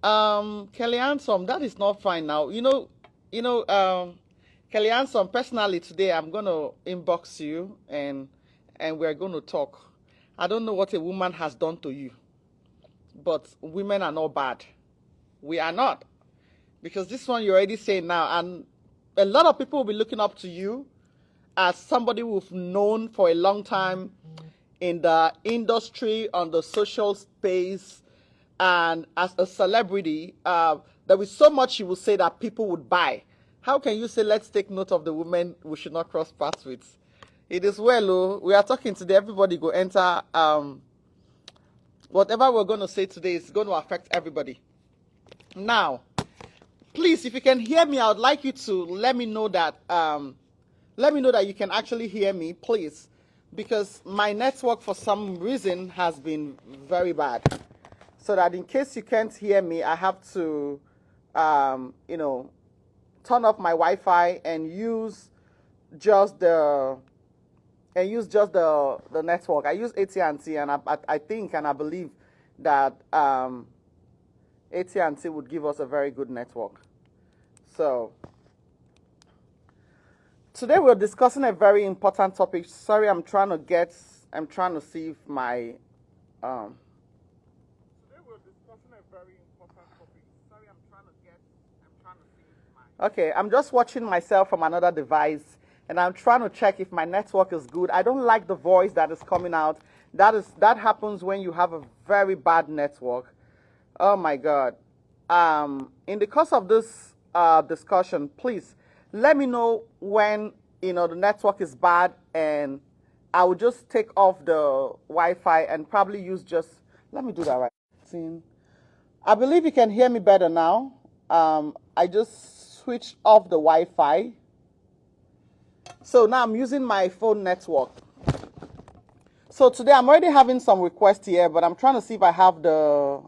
Kelly Ansom, that is not fine now. Kelly Ansom, personally today I'm gonna inbox you and we're gonna talk. I don't know what a woman has done to you, but women are not bad. We are not. Because this one you're already saying now, and a lot of people will be looking up to you as somebody we've known for a long time in the industry, on the social space, and as a celebrity. There is so much you will say that people would buy. How can you say, let's take note of the women we should not cross paths with? It is well, oh, we are talking today. Everybody go enter. Whatever we're going to say today is going to affect everybody. Now, please, if you can hear me, I would like you to let me know that you can actually hear me, please, because my network for some reason has been very bad. So that in case you can't hear me, I have to, turn off my Wi-Fi and use just the network. I use AT&T, and I think and I believe that AT&T would give us a very good network. So today we're discussing a very important topic. Sorry, I'm trying to see if my Today we're discussing a very important topic. Sorry, I'm trying to see if my Okay, I'm just watching myself from another device and I'm trying to check if my network is good. I don't like the voice that is coming out. That happens when you have a very bad network. Oh my God. In the course of this discussion, please let me know when the network is bad, and I will just take off the Wi-Fi and probably use just. Let me do that right. I believe you can hear me better now. I just switched off the Wi-Fi, so now I'm using my phone network. So today I'm already having some requests here, but I'm trying to see if I have the.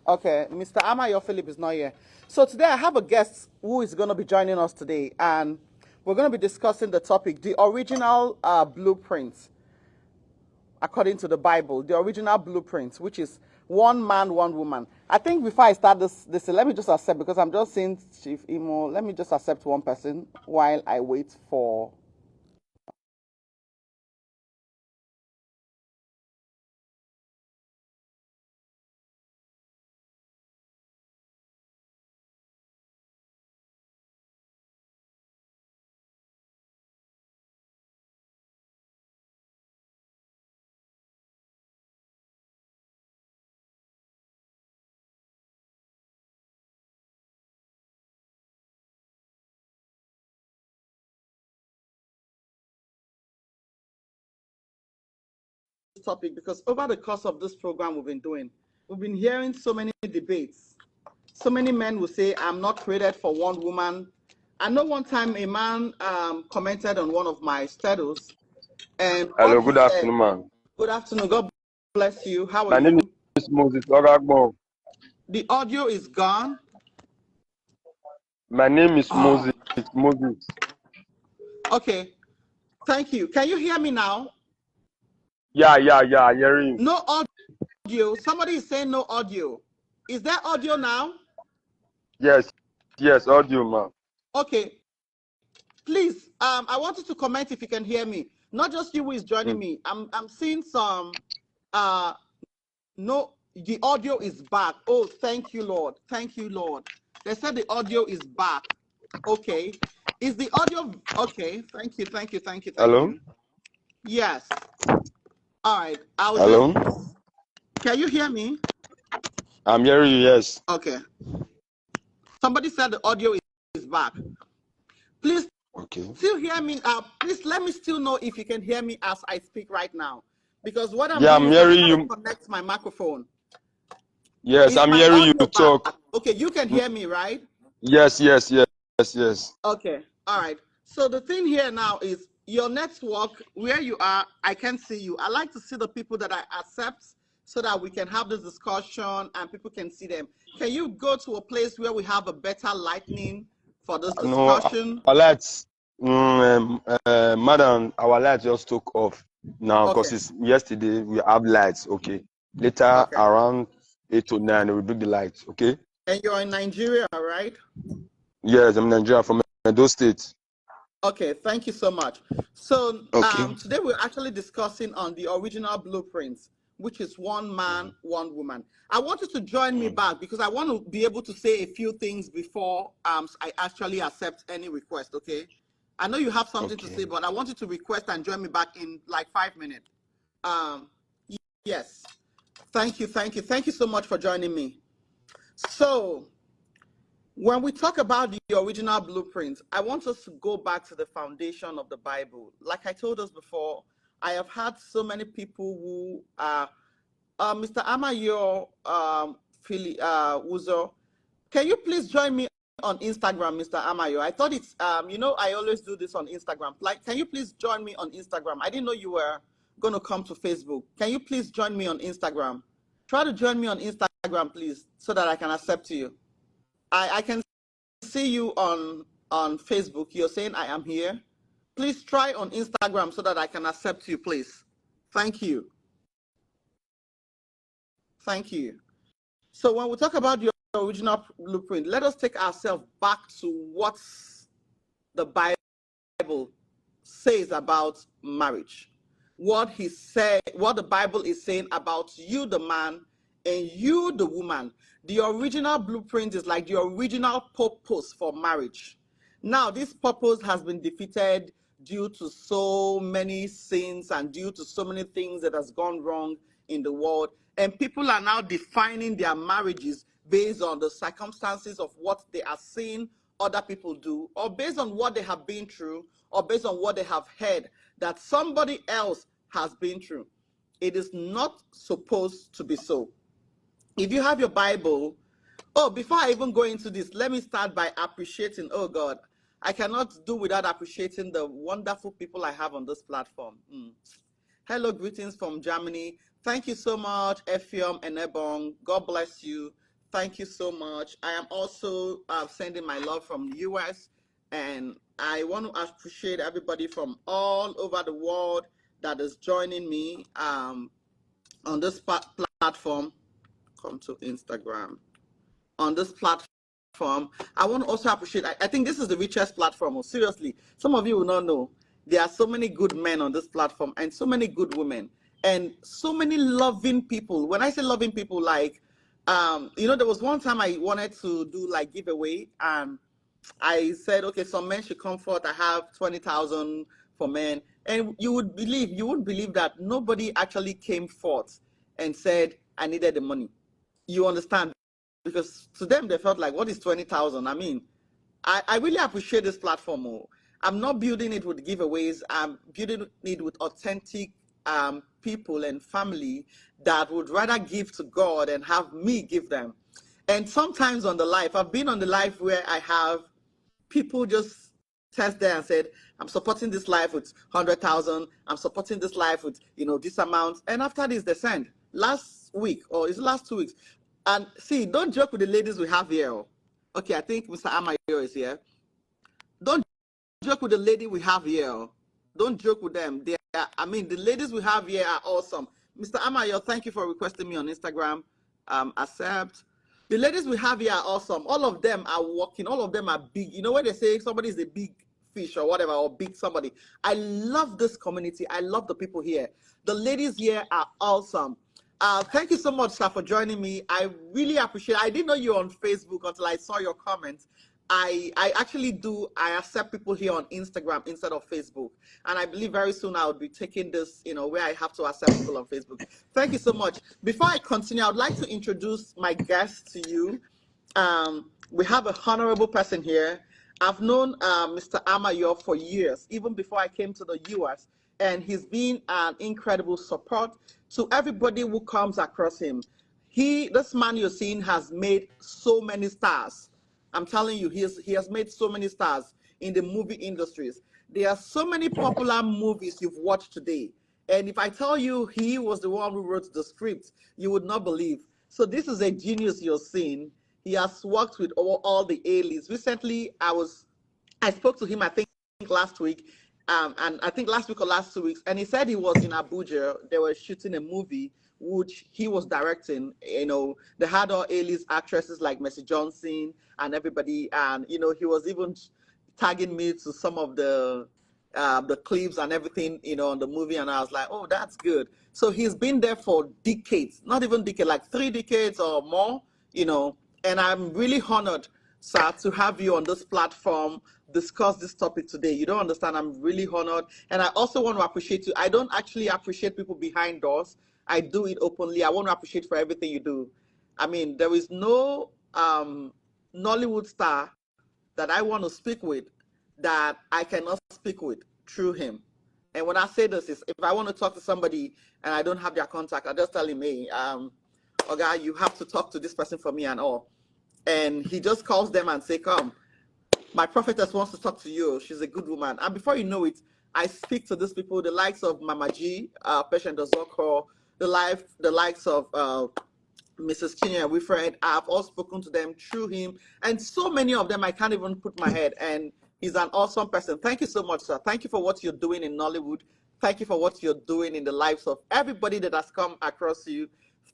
Okay, Mr. Amayo Philip is not here. So today I have a guest who is going to be joining us today, and we're going to be discussing the topic, the original blueprint, according to the Bible, the original blueprint, which is one man, one woman. I think before I start this let me just accept, because I'm just seeing Chief Imo. Let me just accept one person while I wait for. Topic, because over the course of this program we've been hearing so many debates. So many men will say, I'm not created for one woman. I know one time a man commented on one of my status, and hello, good afternoon, man. Good afternoon. God bless you. How are My you? name is Moses Ogagbo. The audio is gone. My name is Moses. Okay. Thank you. Can you hear me now? Yeah, I hear you. No audio. Somebody is saying no audio. Is there audio now? Yes, audio, man. Okay. Please, I want you to comment if you can hear me. Not just you who is joining me. I'm seeing some no, the audio is back. Oh, thank you, Lord. Thank you, Lord. They said the audio is back. Okay. Is the audio okay? Thank you. Hello? Yes. All right. Hello? Can you hear me? I'm hearing you, yes. Okay. Somebody said the audio is back. Please still hear me. Please let me still know if you can hear me as I speak right now. Because what I'm doing is I'm trying to connect my microphone. Yes, I'm hearing you talk. Okay, you can hear me, right? Yes. Okay. All right. So the thing here now is your network, where you are, I can't see you. I like to see the people that I accept so that we can have this discussion and people can see them. Can you go to a place where we have a better lightning for this discussion? No, our lights, madam, our lights just took off now because it's yesterday we have lights. Okay. Later around 8 to 9, we'll do the lights, okay? And you're in Nigeria, right? Yes, I'm Nigerian from Edo State. Okay, thank you so much. So Okay. today we're actually discussing on the original blueprints, which is one man, one woman. I want you to join me back because I want to be able to say a few things before I actually accept any request, okay? I know you have something to say, but I want you to request and join me back in like 5 minutes. Yes. Thank you, thank you. Thank you so much for joining me. So when we talk about the original blueprint, I want us to go back to the foundation of the Bible. Like I told us before, I have had so many people who are, Mr. Amayo Uzo, can you please join me on Instagram, Mr. Amayo? I thought it's, I always do this on Instagram. Like, can you please join me on Instagram? I didn't know you were going to come to Facebook. Can you please join me on Instagram? Try to join me on Instagram, please, so that I can accept you. I can see you on Facebook. You're saying I am here. Please try on Instagram so that I can accept you, please. Thank you. Thank you. So when we talk about the original blueprint, let us take ourselves back to what the Bible says about marriage. What the Bible is saying about you, the man, and you, the woman. The original blueprint is like the original purpose for marriage. Now, this purpose has been defeated due to so many sins and due to so many things that has gone wrong in the world. And people are now defining their marriages based on the circumstances of what they are seeing other people do, or based on what they have been through, or based on what they have heard that somebody else has been through. It is not supposed to be so. If you have your Bible, before I even go into this, let me start by appreciating, oh God, I cannot do without appreciating the wonderful people I have on this platform. Hello, greetings from Germany. Thank you so much, Efiom and Ebong. God bless you. Thank you so much. I am also sending my love from the US, and I want to appreciate everybody from all over the world that is joining me on this platform. Come to Instagram. On this platform, I want to also appreciate, I think this is the richest platform. Seriously, some of you will not know. There are so many good men on this platform and so many good women and so many loving people. When I say loving people, like, there was one time I wanted to do like giveaway, and I said, okay, some men should come forth. I have 20,000 for men. And you wouldn't believe that nobody actually came forth and said, I needed the money. You understand? Because to them, they felt like, what is 20,000? I mean, I really appreciate this platform. I'm not building it with giveaways. I'm building it with authentic people and family that would rather give to God and have me give them. And sometimes on the life, I've been on the life where I have people just test there and said, I'm supporting this life with 100,000. I'm supporting this life with, this amount. And after this, they send. Last week, or is it last 2 weeks? And see, don't joke with the ladies we have here. Okay, I think Mr. Amayo is here. Don't joke with the lady we have here. Don't joke with them. The ladies we have here are awesome. Mr. Amayo, thank you for requesting me on Instagram. Accept. The ladies we have here are awesome. All of them are working. All of them are big. You know when they say somebody is a big fish or whatever, or big somebody. I love this community. I love the people here. The ladies here are awesome. Thank you so much, sir, for joining me. I really appreciate it. I didn't know you were on Facebook until I saw your comments. I accept people here on Instagram instead of Facebook. And I believe very soon I'll be taking this, where I have to accept people on Facebook. Thank you so much. Before I continue, I would like to introduce my guest to you. We have a honorable person here. I've known Mr. Amayo for years, even before I came to the US. And he's been an incredible support to everybody who comes across him. This man you're seeing has made so many stars. I'm telling you, he has made so many stars in the movie industries. There are so many popular movies you've watched today. And if I tell you he was the one who wrote the script, you would not believe. So this is a genius you're seeing. He has worked with all the A-lists. Recently, I spoke to him, I think last week, and I think last week or last 2 weeks, and he said he was in Abuja. They were shooting a movie which he was directing. They had all A-list actresses like Mercy Johnson and everybody, and he was even tagging me to some of the clips and everything, on the movie, and I was like, oh, that's good. So he's been there for decades, not even decades, like 3 decades or more, and I'm really honored, sir, to have you on this platform discuss this topic today. You don't understand. I'm really honored. And I also want to appreciate you. I don't actually appreciate people behind doors. I do it openly. I want to appreciate for everything you do. I mean, there is no Nollywood star that I want to speak with that I cannot speak with through him. And when I say this is, if I want to talk to somebody and I don't have their contact, I just tell him, hey, okay, you have to talk to this person for me and all. And he just calls them and say, come, my prophetess wants to talk to you. She's a good woman. And before you know it, I speak to these people, the likes of Mama G, Patient Ozoko, the likes of Mrs. Kinya Wilfred. I've all spoken to them through him. And so many of them, I can't even put my head. And he's an awesome person. Thank you so much, sir. Thank you for what you're doing in Nollywood. Thank you for what you're doing in the lives of everybody that has come across you.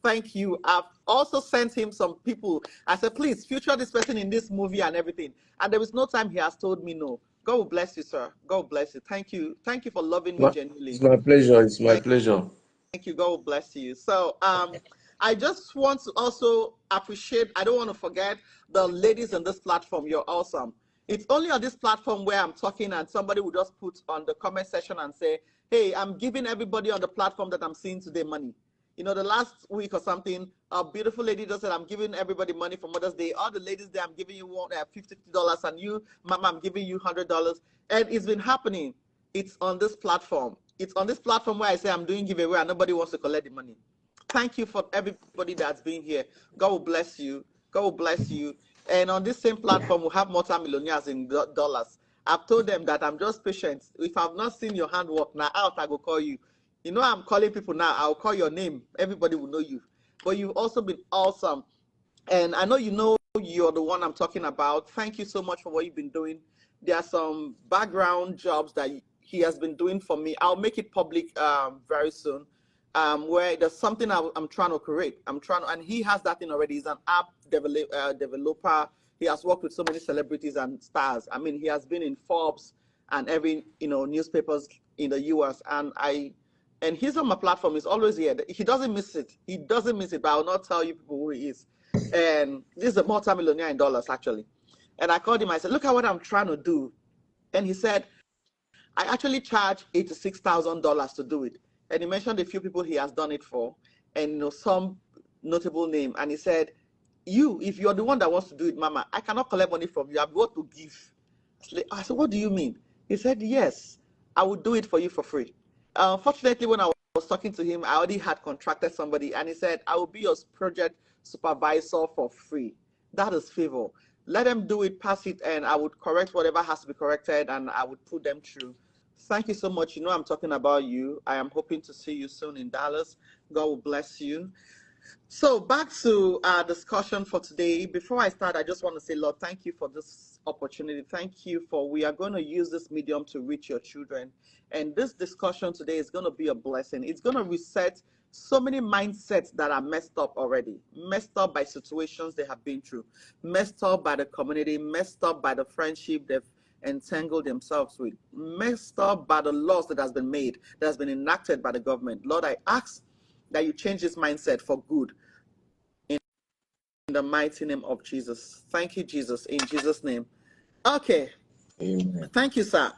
Thank you. I've also sent him some people. I said, please feature this person in this movie and everything. And there is no time he has told me no. God will bless you, sir. God will bless you. Thank you. Thank you for loving me genuinely. It's my pleasure. It's my pleasure. Thank you. God will bless you. So I just want to also appreciate, I don't want to forget the ladies on this platform. You're awesome. It's only on this platform where I'm talking and somebody will just put on the comment section and say, hey, I'm giving everybody on the platform that I'm seeing today money. The last week or something, a beautiful lady just said, I'm giving everybody money for Mother's Day. All the ladies there, I'm giving you $50, and you, Mama, I'm giving you $100. And it's been happening. It's on this platform. It's on this platform where I say I'm doing giveaway and nobody wants to collect the money. Thank you for everybody that's been here. God will bless you. God will bless you. And on this same platform, we have multi-millionaires in dollars. I've told them that I'm just patient. If I've not seen your handwork, now out I go call you. I'm calling people now. I'll call your name. Everybody will know you. But you've also been awesome. And I know you're the one I'm talking about. Thank you so much for what you've been doing. There are some background jobs that he has been doing for me. I'll make it public very soon, where there's something I'm trying to create. And he has that thing already. He's an app developer. He has worked with so many celebrities and stars. I mean, he has been in Forbes and every newspapers in the US. And he's on my platform. He's always here. He doesn't miss it. He doesn't miss it, but I will not tell you people who he is. And this is a multi-millionaire in dollars, actually. And I called him. I said, look at what I'm trying to do. And he said, I actually charge $86,000 to do it. And he mentioned a few people he has done it for, and some notable name. And he said, if you're the one that wants to do it, Mama, I cannot collect money from you. I've got to give. I said, what do you mean? He said, yes, I will do it for you for free. Fortunately, when I was talking to him, I already had contracted somebody, and he said, I will be your project supervisor for free. That is favor. Let them do it, pass it, and I would correct whatever has to be corrected, and I would put them through. Thank you so much. I'm talking about you. I am hoping to see you soon in Dallas. God will bless you. So back to our discussion for today. Before I start, I just want to say, Lord, thank you for this opportunity. Thank you we are going to use this medium to reach your children. And this discussion today is going to be a blessing. It's going to reset so many mindsets that are messed up already, messed up by situations they have been through, messed up by the community, messed up by the friendship they've entangled themselves with, messed up by the laws that has been made, that has been enacted by the government. Lord, I ask that you change this mindset for good in the mighty name of Jesus. Thank you, Jesus, in Jesus' name. Okay. Amen. Thank you, sir.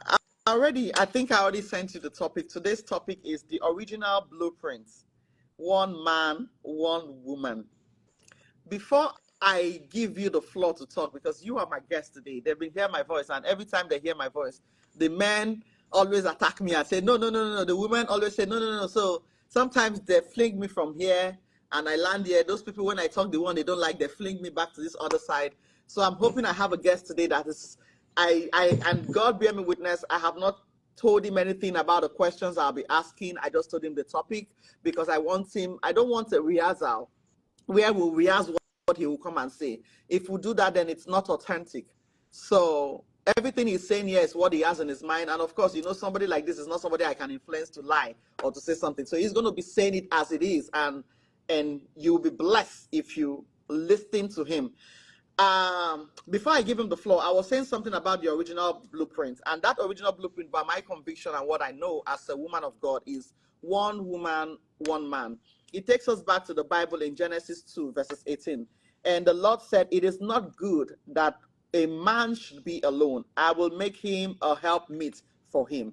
I think I already sent you the topic. Today's topic is the original blueprint. One man, one woman. Before I give you the floor to talk, because you are my guest today, they've been hearing my voice, and every time they hear my voice, the men always attack me and say, no. The women always say, no. So sometimes they fling me from here, and I land here. Those people, when I talk the one they don't like, they fling me back to this other side. So I'm hoping I have a guest today that is, and God bear me witness, I have not told him anything about the questions I'll be asking. I just told him the topic because I don't want a rehearsal where we'll rehearse what he will come and say. If we do that, then it's not authentic. So everything he's saying here is what he has in his mind. And of course, somebody like this is not somebody I can influence to lie or to say something. So he's going to be saying it as it is. And and you'll be blessed if you listen to him. Before I give him the floor, I was saying something about the original blueprint, and that original blueprint, by my conviction and what I know as a woman of God, is one woman, one man. It takes us back to the Bible in Genesis 2, verses 18. And the Lord said, "It is not good that a man should be alone. I will make him a helpmeet for him."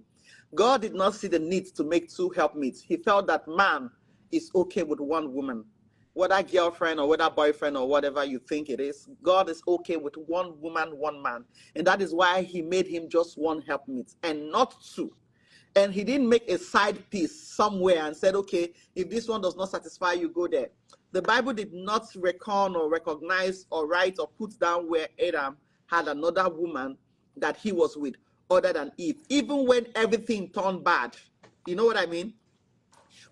God did not see the need to make two helpmeets. He felt that man is okay with one woman. Whether girlfriend or whether boyfriend or whatever you think it is, God is okay with one woman, one man. And that is why he made him just one helpmeet and not two. And he didn't make a side piece somewhere and said, okay, if this one does not satisfy you, go there. The Bible did not reckon or recognize or write or put down where Adam had another woman that he was with other than Eve, even when everything turned bad. You know what I mean?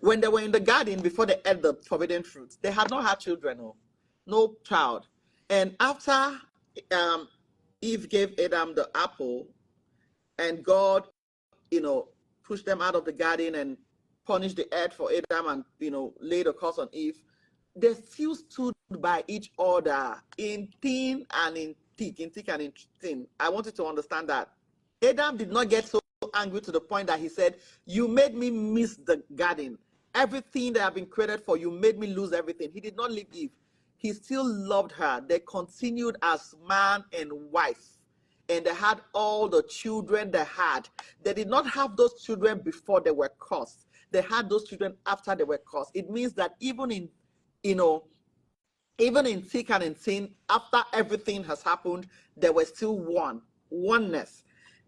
When they were in the garden before they ate the forbidden fruit, they had not had children, no child. And after Eve gave Adam the apple, and God, pushed them out of the garden and punished the earth for Adam and, laid a curse on Eve, they still stood by each other in thin and in thick, in thick and in thin. I want you to understand that. Adam did not get so angry to the point that he said, "You made me miss the garden. Everything that I've been created for, you made me lose everything." He did not leave Eve. He still loved her. They continued as man and wife. And they had all the children they had. They did not have those children before they were cursed. They had those children after they were cursed. It means that even in thick and in thin, after everything has happened, there was still oneness.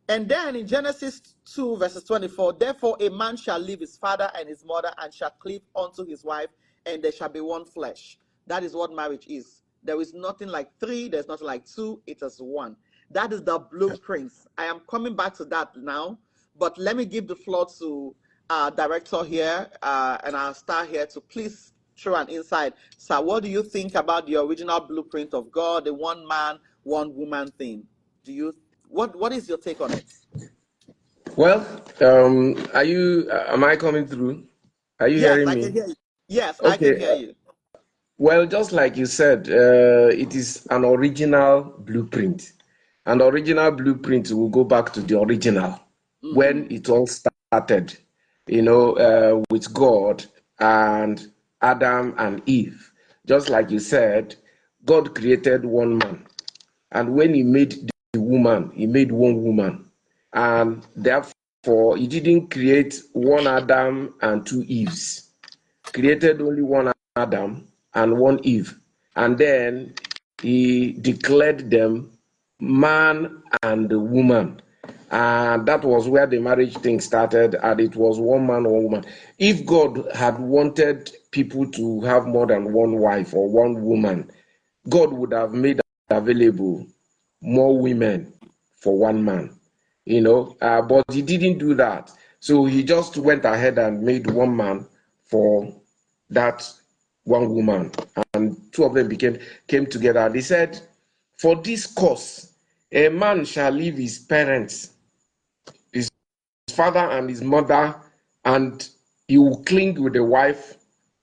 And then in Genesis 2, verses 24, "Therefore a man shall leave his father and his mother and shall cleave unto his wife, and they shall be one flesh." That is what marriage is. There is nothing like three, there's nothing like two, it is one. That is the blueprint. I am coming back to that now, but let me give the floor to our director here and our star here to please throw an insight. Sir, what do you think about the original blueprint of God, the one man, one woman thing? What is your take on it? Well, am I coming through? Are you Yes, hearing I me? can hear you. Yes, I can Okay. hear you. Well, just like you said, it is an original blueprint. And the original blueprint will go back to the original when it all started, with God and Adam and Eve. Just like you said, God created one man. And when he made the woman, he made one woman. And therefore, he didn't create one Adam and two Eves. Created only one Adam and one Eve. And then he declared them man and woman. And that was where the marriage thing started, and it was one man, one woman. If God had wanted people to have more than one wife or one woman, God would have made available more women for one man, but he didn't do that. So he just went ahead and made one man for that one woman, and two of them came together. They said, "For this cause, a man shall leave his parents, his father and his mother, and he will cling with the wife,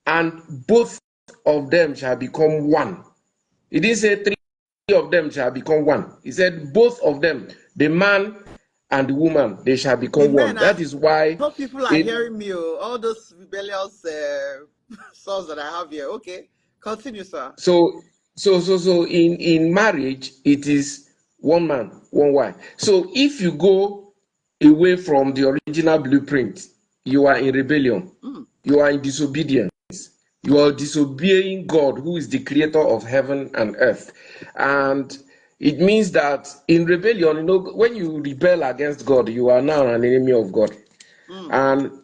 and both of them shall become one." He didn't say three of them shall become one. He said both of them, the man and the woman, they shall become one. Amen. That is why hope people are hearing me. All those rebellious sons that I have here. Okay, continue, sir. So in marriage, it is one man, one wife. So if you go away from the original blueprint, you are in rebellion. You are in disobedience. You are disobeying God, who is the creator of heaven and earth. And it means that in rebellion, when you rebel against God, you are now an enemy of God. And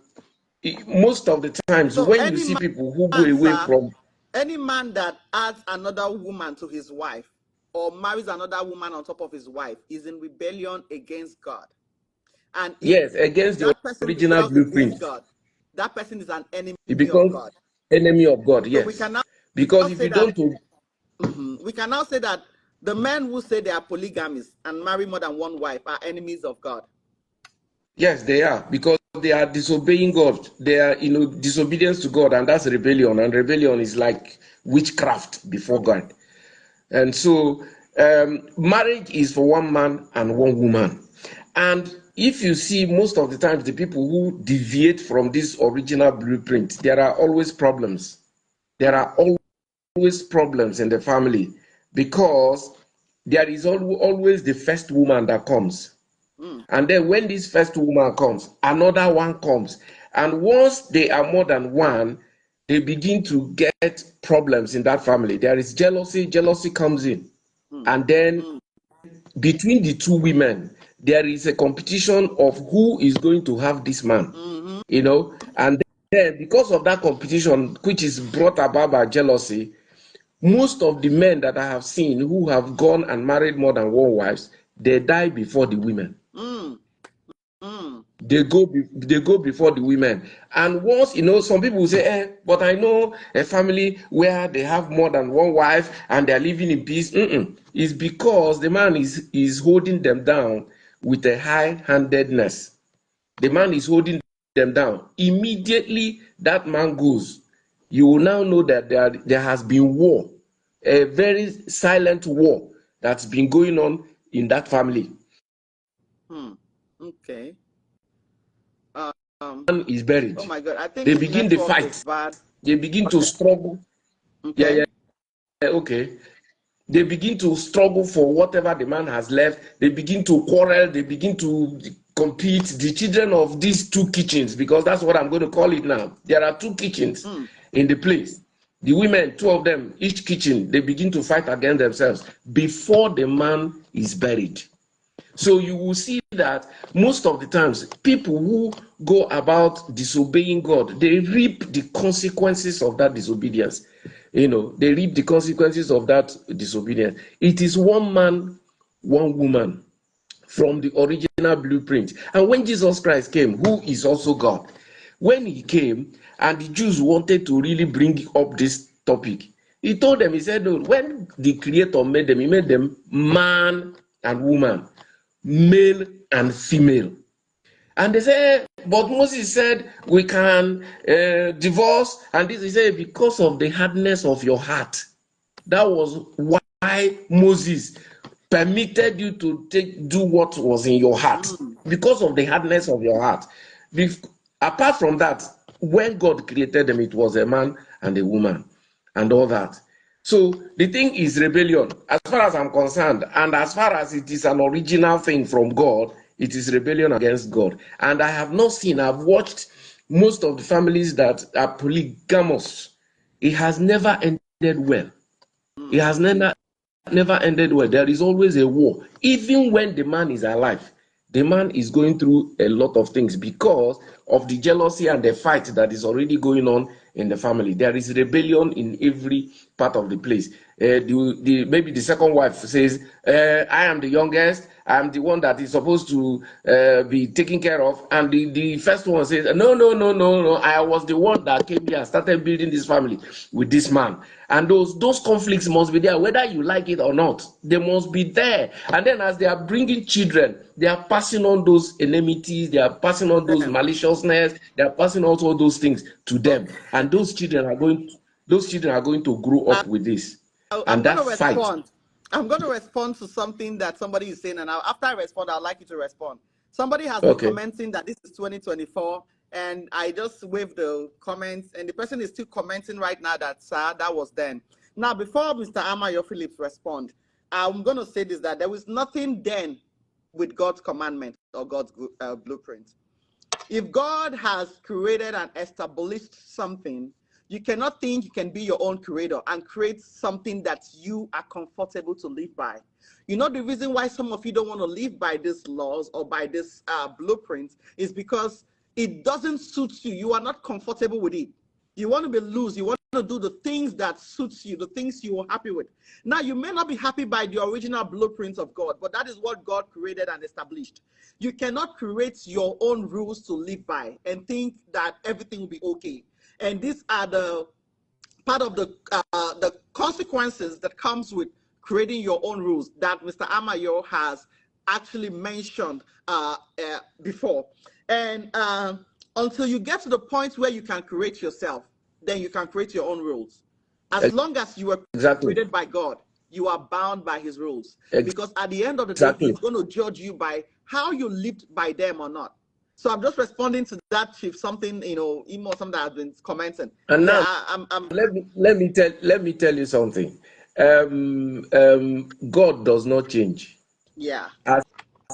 most of the times, So when you see people who go away from... Any man that adds another woman to his wife or marries another woman on top of his wife is in rebellion against God. And yes, against the original blueprint. God, that person is an enemy of God. Enemy of God, yes. So we can now because if you don't... we can now say that the men who say they are polygamists and marry more than one wife are enemies of God. Yes, they are, because they are disobeying God. They are, disobedience to God, and that's rebellion. And rebellion is like witchcraft before God. And so, marriage is for one man and one woman. And if you see, most of the times, the people who deviate from this original blueprint, there are always problems. There are always problems in the family because there is always the first woman that comes. And then when this first woman comes, another one comes. And once they are more than one, they begin to get problems in that family. There is jealousy, jealousy comes in. And then between the two women, there is a competition of who is going to have this man, and then because of that competition, which is brought about by jealousy, most of the men that I have seen who have gone and married more than one wife, they die before the women. They go before the women. And once, some people will say, but I know a family where they have more than one wife and they're living in peace. It's because the man is holding them down with a high-handedness. The man is holding them down. Immediately that man goes, you will now know that there has been war, a very silent war that's been going on in that family. Okay. Man is buried. Oh my God! I think they begin the fight. They begin to struggle. Okay. Okay. They begin to struggle for whatever the man has left. They begin to quarrel. They begin to compete. The children of these two kitchens, because that's what I'm going to call it now. There are two kitchens in the place. The women, two of them, each kitchen, they begin to fight against themselves before the man is buried. So you will see that most of the times, people who go about disobeying God, they reap the consequences of that disobedience. They reap the consequences of that disobedience. It is one man, one woman from the original blueprint. And when Jesus Christ came, who is also God, when he came and the Jews wanted to really bring up this topic, he told them, he said, no, when the Creator made them, he made them man and woman, male and female. And they say, but Moses said we can divorce. And this, he said, because of the hardness of your heart. That was why Moses permitted you to do what was in your heart, because of the hardness of your heart. Apart from that, when God created them, it was a man and a woman and all that. So the thing is rebellion, as far as I'm concerned, and as far as it is an original thing from God, it is rebellion against God. And I have not seen, I've watched most of the families that are polygamous. It has never ended well. It has never ended well. There is always a war. Even when the man is alive, the man is going through a lot of things because of the jealousy and the fight that is already going on in the family. There is rebellion in every part of the place. Maybe the second wife says, I am the youngest, I'm the one that is supposed to be taken care of. And the first one says, no, I was the one that came here and started building this family with this man. And those conflicts must be there, whether you like it or not. They must be there. And then as they are bringing children, they are passing on those enmities, they are passing on those maliciousness, they are passing on all those things to them. And those children are going to grow up with this. I'm going to respond. I'm going to respond to something that somebody is saying, and after I respond, I'd like you to respond. Somebody has been commenting that this is 2024, and I just waved the comments, and the person is still commenting right now that, sir, that was then. Now, before Mr. Amayo Phillips respond, I'm going to say this, that there was nothing then with God's commandment or God's blueprint. If God has created and established something, you cannot think you can be your own creator and create something that you are comfortable to live by. You know, the reason why some of you don't want to live by these laws or by this blueprint is because it doesn't suit you. You are not comfortable with it. You want to be loose. You want to do the things that suits you, the things you are happy with. Now, you may not be happy by the original blueprint of God, but that is what God created and established. You cannot create your own rules to live by and think that everything will be okay. And these are the part of the consequences that comes with creating your own rules that Mr. Amayo has actually mentioned before. And until you get to the point where you can create yourself, then you can create your own rules. As long as you were Exactly. created by God, you are bound by his rules. Because at the end of the day, Exactly. he's going to judge you by how you lived by them or not. So I'm just responding to that, Chief. Something, Imo, something that has been commenting. And Yeah, now let me tell you something. God does not change. yeah, As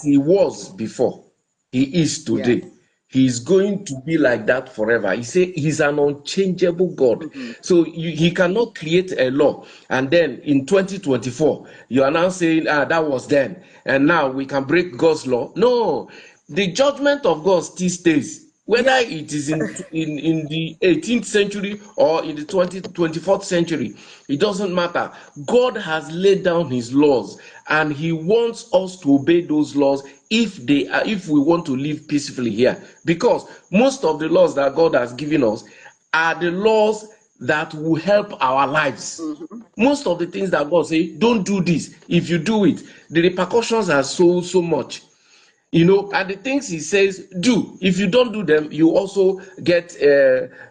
he was before, he is yes. today. He is going to be like that forever. He say he's an unchangeable God. Mm-hmm. So he cannot create a law and then in 2024 you are now saying that was then and now we can break God's law. No, the judgment of God still stays. Whether Yeah, it is in the 18th century or in the 24th century, it doesn't matter. God has laid down his laws and he wants us to obey those laws if we want to live peacefully here. Because most of the laws that God has given us are the laws that will help our lives. mm-hmm. Most of the things that God say, don't do this. If you do it, the repercussions are so much. And the things he says do, if you don't do them, you also get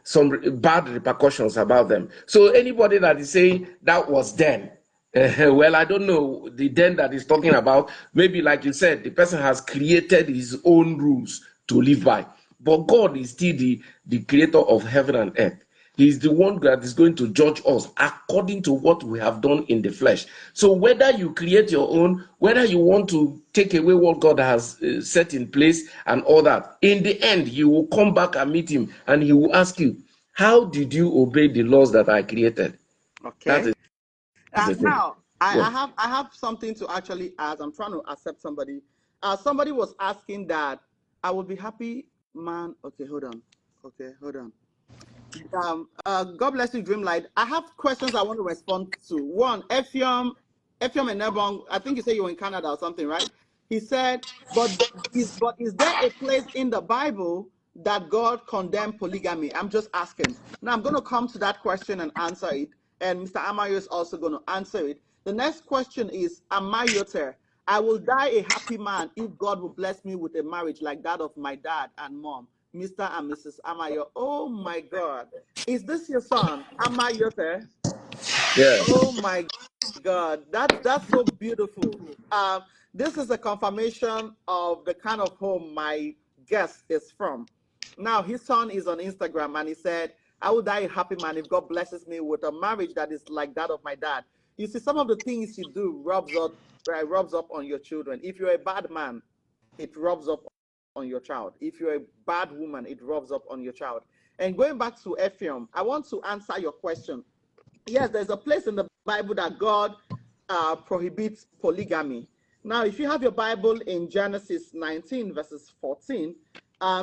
some bad repercussions about them. So anybody that is saying that was then, well, I don't know the then that he's talking about. Maybe like you said, the person has created his own rules to live by, but God is still the creator of heaven and earth. He's the one that is going to judge us according to what we have done in the flesh. So whether you create your own, whether you want to take away what God has set in place and all that, in the end, you will come back and meet him and he will ask you, how did you obey the laws that I created? That Okay. is the thing. Now, I Yeah. have I have something to actually ask. I'm trying to accept somebody. Somebody was asking that I would be happy, man. Okay, hold on. Okay, hold on. God bless you, Dreamlight. I have questions I want to respond to. One, Efium and Nebong, I think you say you're in Canada or something, right? He said, but is there a place in the Bible that God condemned polygamy? I'm just asking. Now I'm going to come to that question and answer it, and Mr. Amayo is also going to answer it. The next question is Amayoter. I will die a happy man if God will bless me with a marriage like that of my dad and mom, Mr. and Mrs. Amayo. Oh my God. Is this your son, Amayote? Yeah. Oh my God. That's so beautiful. This is a confirmation of the kind of home my guest is from. Now, his son is on Instagram and he said, I will die a happy man if God blesses me with a marriage that is like that of my dad. You see, some of the things you do rubs up on your children. If you're a bad man, it rubs up on your child. If you're a bad woman, it rubs up on your child. And going back to Ephraim, I want to answer your question. Yes, there's a place in the Bible that God prohibits polygamy. Now, if you have your Bible in Genesis 19, verses 14,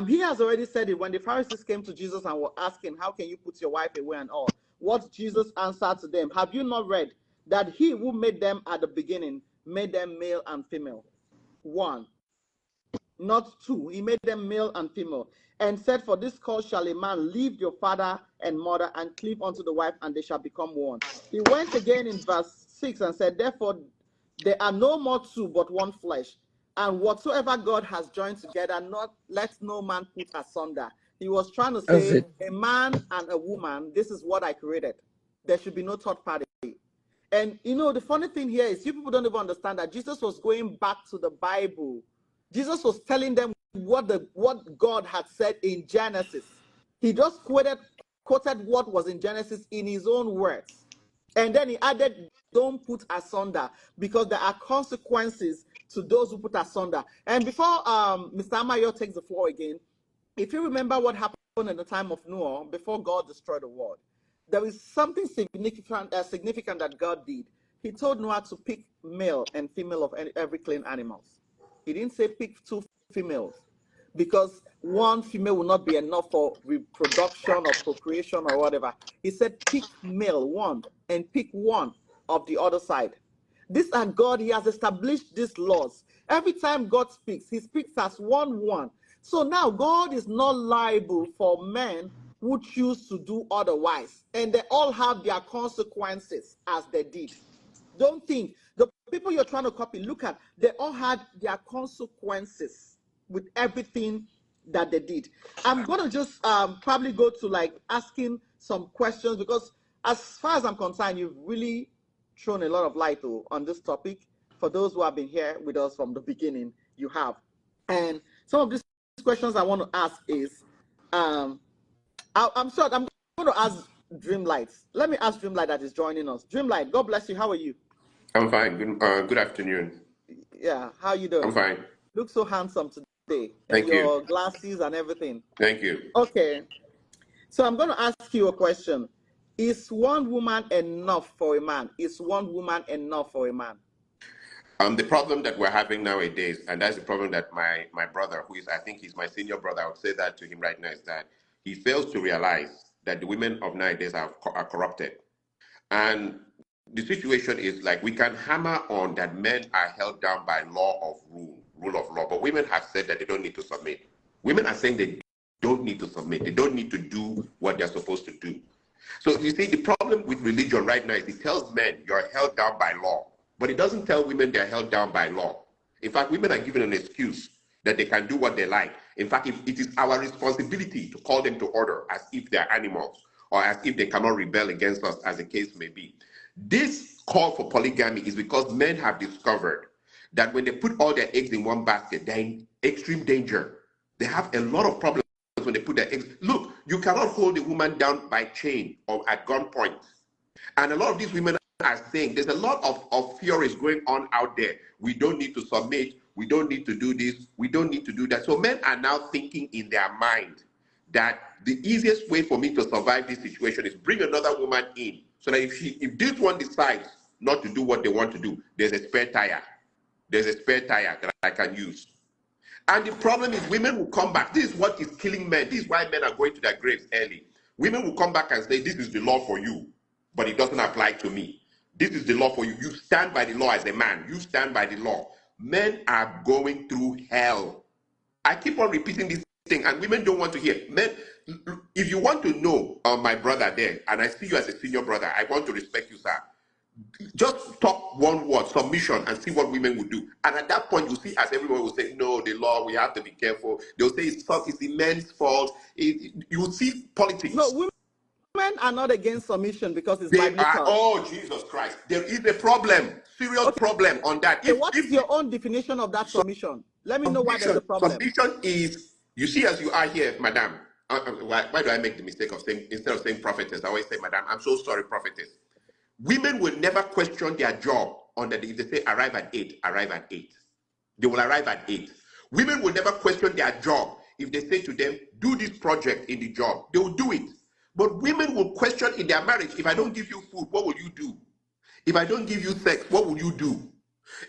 he has already said it when the Pharisees came to Jesus and were asking, how can you put your wife away and all? What Jesus answered to them, have you not read that he who made them at the beginning made them male and female? One, not two. He made them male and female, and said, for this cause shall a man leave your father and mother and cleave unto the wife, and they shall become one. He went again in verse 6 and said, therefore there are no more two but one flesh, and whatsoever God has joined together, not let no man put asunder. He was trying to That's say, it. a man and a woman, this is what I created. There should be no third party. And the funny thing here is you people don't even understand that Jesus was going back to the Bible. Jesus was telling them what God had said in Genesis. He just quoted what was in Genesis in his own words. And then he added, don't put asunder, because there are consequences to those who put asunder. And before Mr. Amayo takes the floor again, if you remember what happened in the time of Noah, before God destroyed the world, there is something significant that God did. He told Noah to pick male and female of every clean animals. He didn't say pick two females, because one female will not be enough for reproduction or procreation or whatever. He said pick male one and pick one of the other side. These are God. He has established these laws. Every time God speaks, he speaks as one. So now God is not liable for men who choose to do otherwise. And they all have their consequences as they did. Don't think the people you're trying to copy, look at, they all had their consequences with everything that they did. I'm going to just probably go to like asking some questions because as far as I'm concerned, you've really thrown a lot of light on this topic. For those who have been here with us from the beginning, you have. And some of these questions I want to ask is, I'm going to ask Dreamlight. Let me ask Dreamlight that is joining us. Dreamlight, God bless you. How are you? I'm fine. Good afternoon. Yeah, how are you doing? I'm fine. Look so handsome today. Thank And your you. glasses and everything. Thank you. Okay. So I'm going to ask you a question. Is one woman enough for a man? Is one woman enough for a man? The problem that we're having nowadays, and that's the problem that my brother, who is, I think he's my senior brother, I would say that to him right now, is that he fails to realize that the women of nowadays are corrupted. And the situation is like we can hammer on that men are held down by rule of law, but women have said that they don't need to submit. Women are saying they don't need to submit. They don't need to do what they're supposed to do. So you see, the problem with religion right now is it tells men you're held down by law, but it doesn't tell women they're held down by law. In fact, women are given an excuse that they can do what they like. In fact, it is our responsibility to call them to order as if they're animals or as if they cannot rebel against us, as the case may be. This call for polygamy is because men have discovered that when they put all their eggs in one basket, they're in extreme danger. They have a lot of problems when they put their eggs. Look, you cannot hold a woman down by chain or at gunpoint. And a lot of these women are saying there's a lot of theories going on out there. We don't need to submit. We don't need to do this. We don't need to do that. So men are now thinking in their mind that the easiest way for me to survive this situation is bring another woman in so that if this one decides not to do what they want to do, there's a spare tire. There's a spare tire that I can use. And the problem is women will come back. This is what is killing men. This is why men are going to their graves early. Women will come back and say, this is the law for you, but it doesn't apply to me. This is the law for you. You stand by the law as a man. You stand by the law. Men are going through hell. I keep on repeating this thing, and women don't want to hear. Men, if you want to know my brother there, and I see you as a senior brother, I want to respect you, sir. Just talk one word, submission, and see what women will do. And at that point, you see, as everyone will say, no, the law, we have to be careful. They'll say it's the men's fault. You will see politics. No, women are not against submission because it's They biblical. are, oh, Jesus Christ. There is a problem, serious problem on that. What is your own definition of that submission? Let me know why there's a problem. Submission is, you see, as you are here, madam. Why do I make the mistake of saying, instead of saying prophetess, I always say, madam, I'm so sorry, prophetess. Women will never question their job on that. If they say arrive at 8, arrive at 8. They will arrive at 8. Women will never question their job. If they say to them, do this project in the job, they will do it. But women will question in their marriage, if I don't give you food, what will you do? If I don't give you sex, what will you do?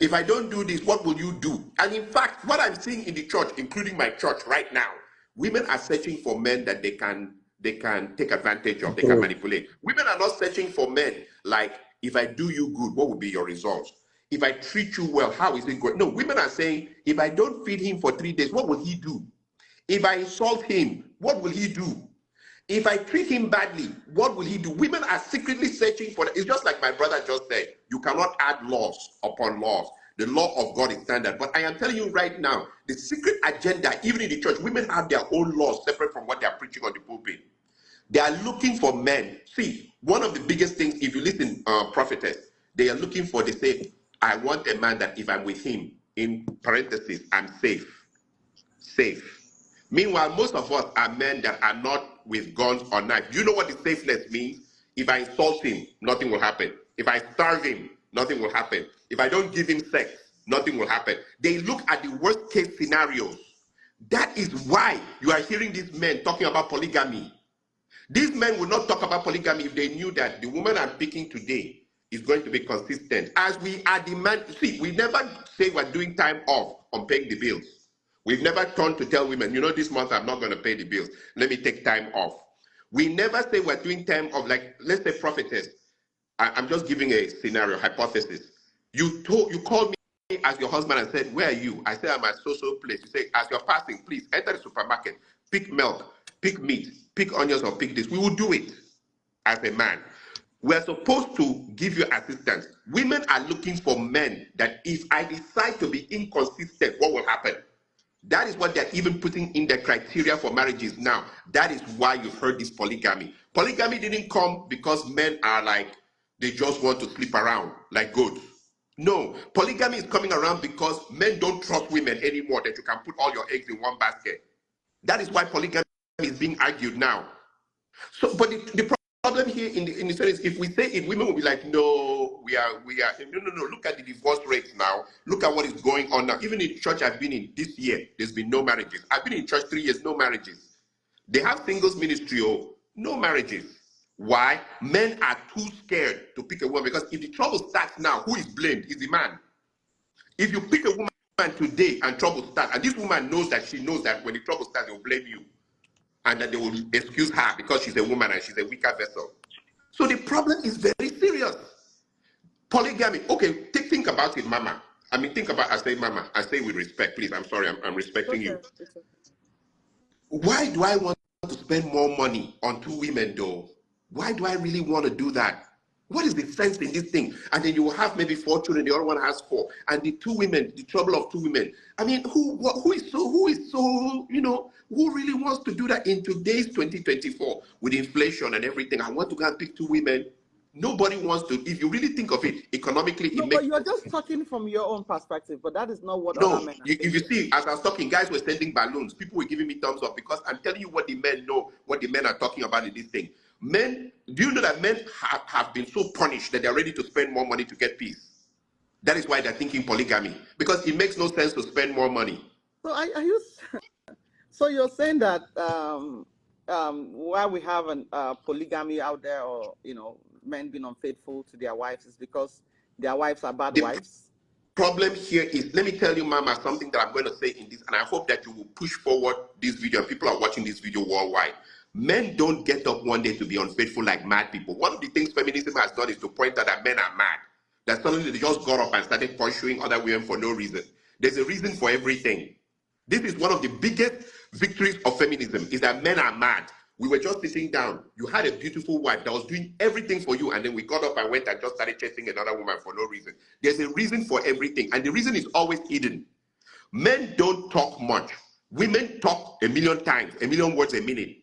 If I don't do this, what will you do? And in fact, what I'm seeing in the church, including my church right now, women are searching for men that they can take advantage of, they can manipulate. Women are not searching for men like, if I do you good, what will be your results? If I treat you well, how is it going? No, women are saying, if I don't feed him for 3 days, what will he do? If I insult him, what will he do? If I treat him badly, what will he do? Women are secretly searching for that. It's just like my brother just said, you cannot add laws upon laws. The law of God is standard. But I am telling you right now, the secret agenda, even in the church, women have their own laws separate from what they are preaching on the pulpit. They are looking for men. See, one of the biggest things, if you listen, prophetess, they are looking for, they say, I want a man that if I'm with him, in parentheses, I'm safe. Safe. Meanwhile, most of us are men that are not with guns or knives. Do you know what the safeness means? If I insult him, nothing will happen. If I starve him, nothing will happen. If I don't give him sex, nothing will happen. They look at the worst case scenarios. That is why you are hearing these men talking about polygamy. These men would not talk about polygamy if they knew that the woman I'm picking today is going to be consistent. As we are demanding, see, we never say we're doing time off on paying the bills. We've never turned to tell women, you know, this month I'm not going to pay the bills. Let me take time off. We never say we're doing time off, like, let's say prophetess. I'm just giving a scenario, hypothesis. You called me as your husband and said, where are you? I said, I'm at so-so place. You say, as you're passing, please enter the supermarket, pick milk, pick meat, pick onions or pick this. We will do it as a man. We're supposed to give you assistance. Women are looking for men that if I decide to be inconsistent, what will happen? That is what they're even putting in the criteria for marriages now. That is why you've heard this polygamy. Polygamy didn't come because men are like, they just want to sleep around like goats. No, polygamy is coming around because men don't trust women anymore, that you can put all your eggs in one basket. That is why polygamy is being argued now. So, but the problem here in the sense is, if we say it, women will be like, no, we are, no. Look at the divorce rates now. Look at what is going on now. Even in church I've been in this year, there's been no marriages. I've been in church 3 years, no marriages. They have singles ministry, no marriages. Why? Men are too scared to pick a woman, because if the trouble starts now, who is blamed? Is the man. If you pick a woman today and trouble starts, and this woman knows that she knows that when the trouble starts, they will blame you, and that they will excuse her because she's a woman and she's a weaker vessel. So the problem is very serious. Polygamy. Okay, think about it, Mama. I mean, think about, I say Mama, I say with respect, please. I'm sorry, I'm respecting you. Why do I want to spend more money on 2 women though? Why do I really want to do that? What is the sense in this thing? And then you will have maybe 4 children, the other one has 4. And the 2 women, the trouble of 2 women. I mean, who is so, who really wants to do that in today's 2024 with inflation and everything? I want to go and pick 2 women. Nobody wants to. If you really think of it economically, it makes. But you're just talking from your own perspective, but that is not what No, other men are if you see, as I was talking, guys were sending balloons. People were giving me thumbs up, because I'm telling you what the men know, what the men are talking about in this thing. Men, do you know that men have been so punished that they're ready to spend more money to get peace? That is why they're thinking polygamy, because it makes no sense to spend more money. So are you? So you're saying that why we have an polygamy out there, or men being unfaithful to their wives, is because their wives are bad wives? Problem here is, let me tell you, Mama, something that I'm going to say in this, and I hope that you will push forward this video, and people are watching this video worldwide. Men don't get up one day to be unfaithful like mad people. One of the things feminism has done is to point out that men are mad. That suddenly they just got up and started pursuing other women for no reason. There's a reason for everything. This is one of the biggest victories of feminism, is that men are mad. We were just sitting down. You had a beautiful wife that was doing everything for you, and then we got up and went and just started chasing another woman for no reason. There's a reason for everything, and the reason is always hidden. Men don't talk much. Women talk a million times, a million words a minute.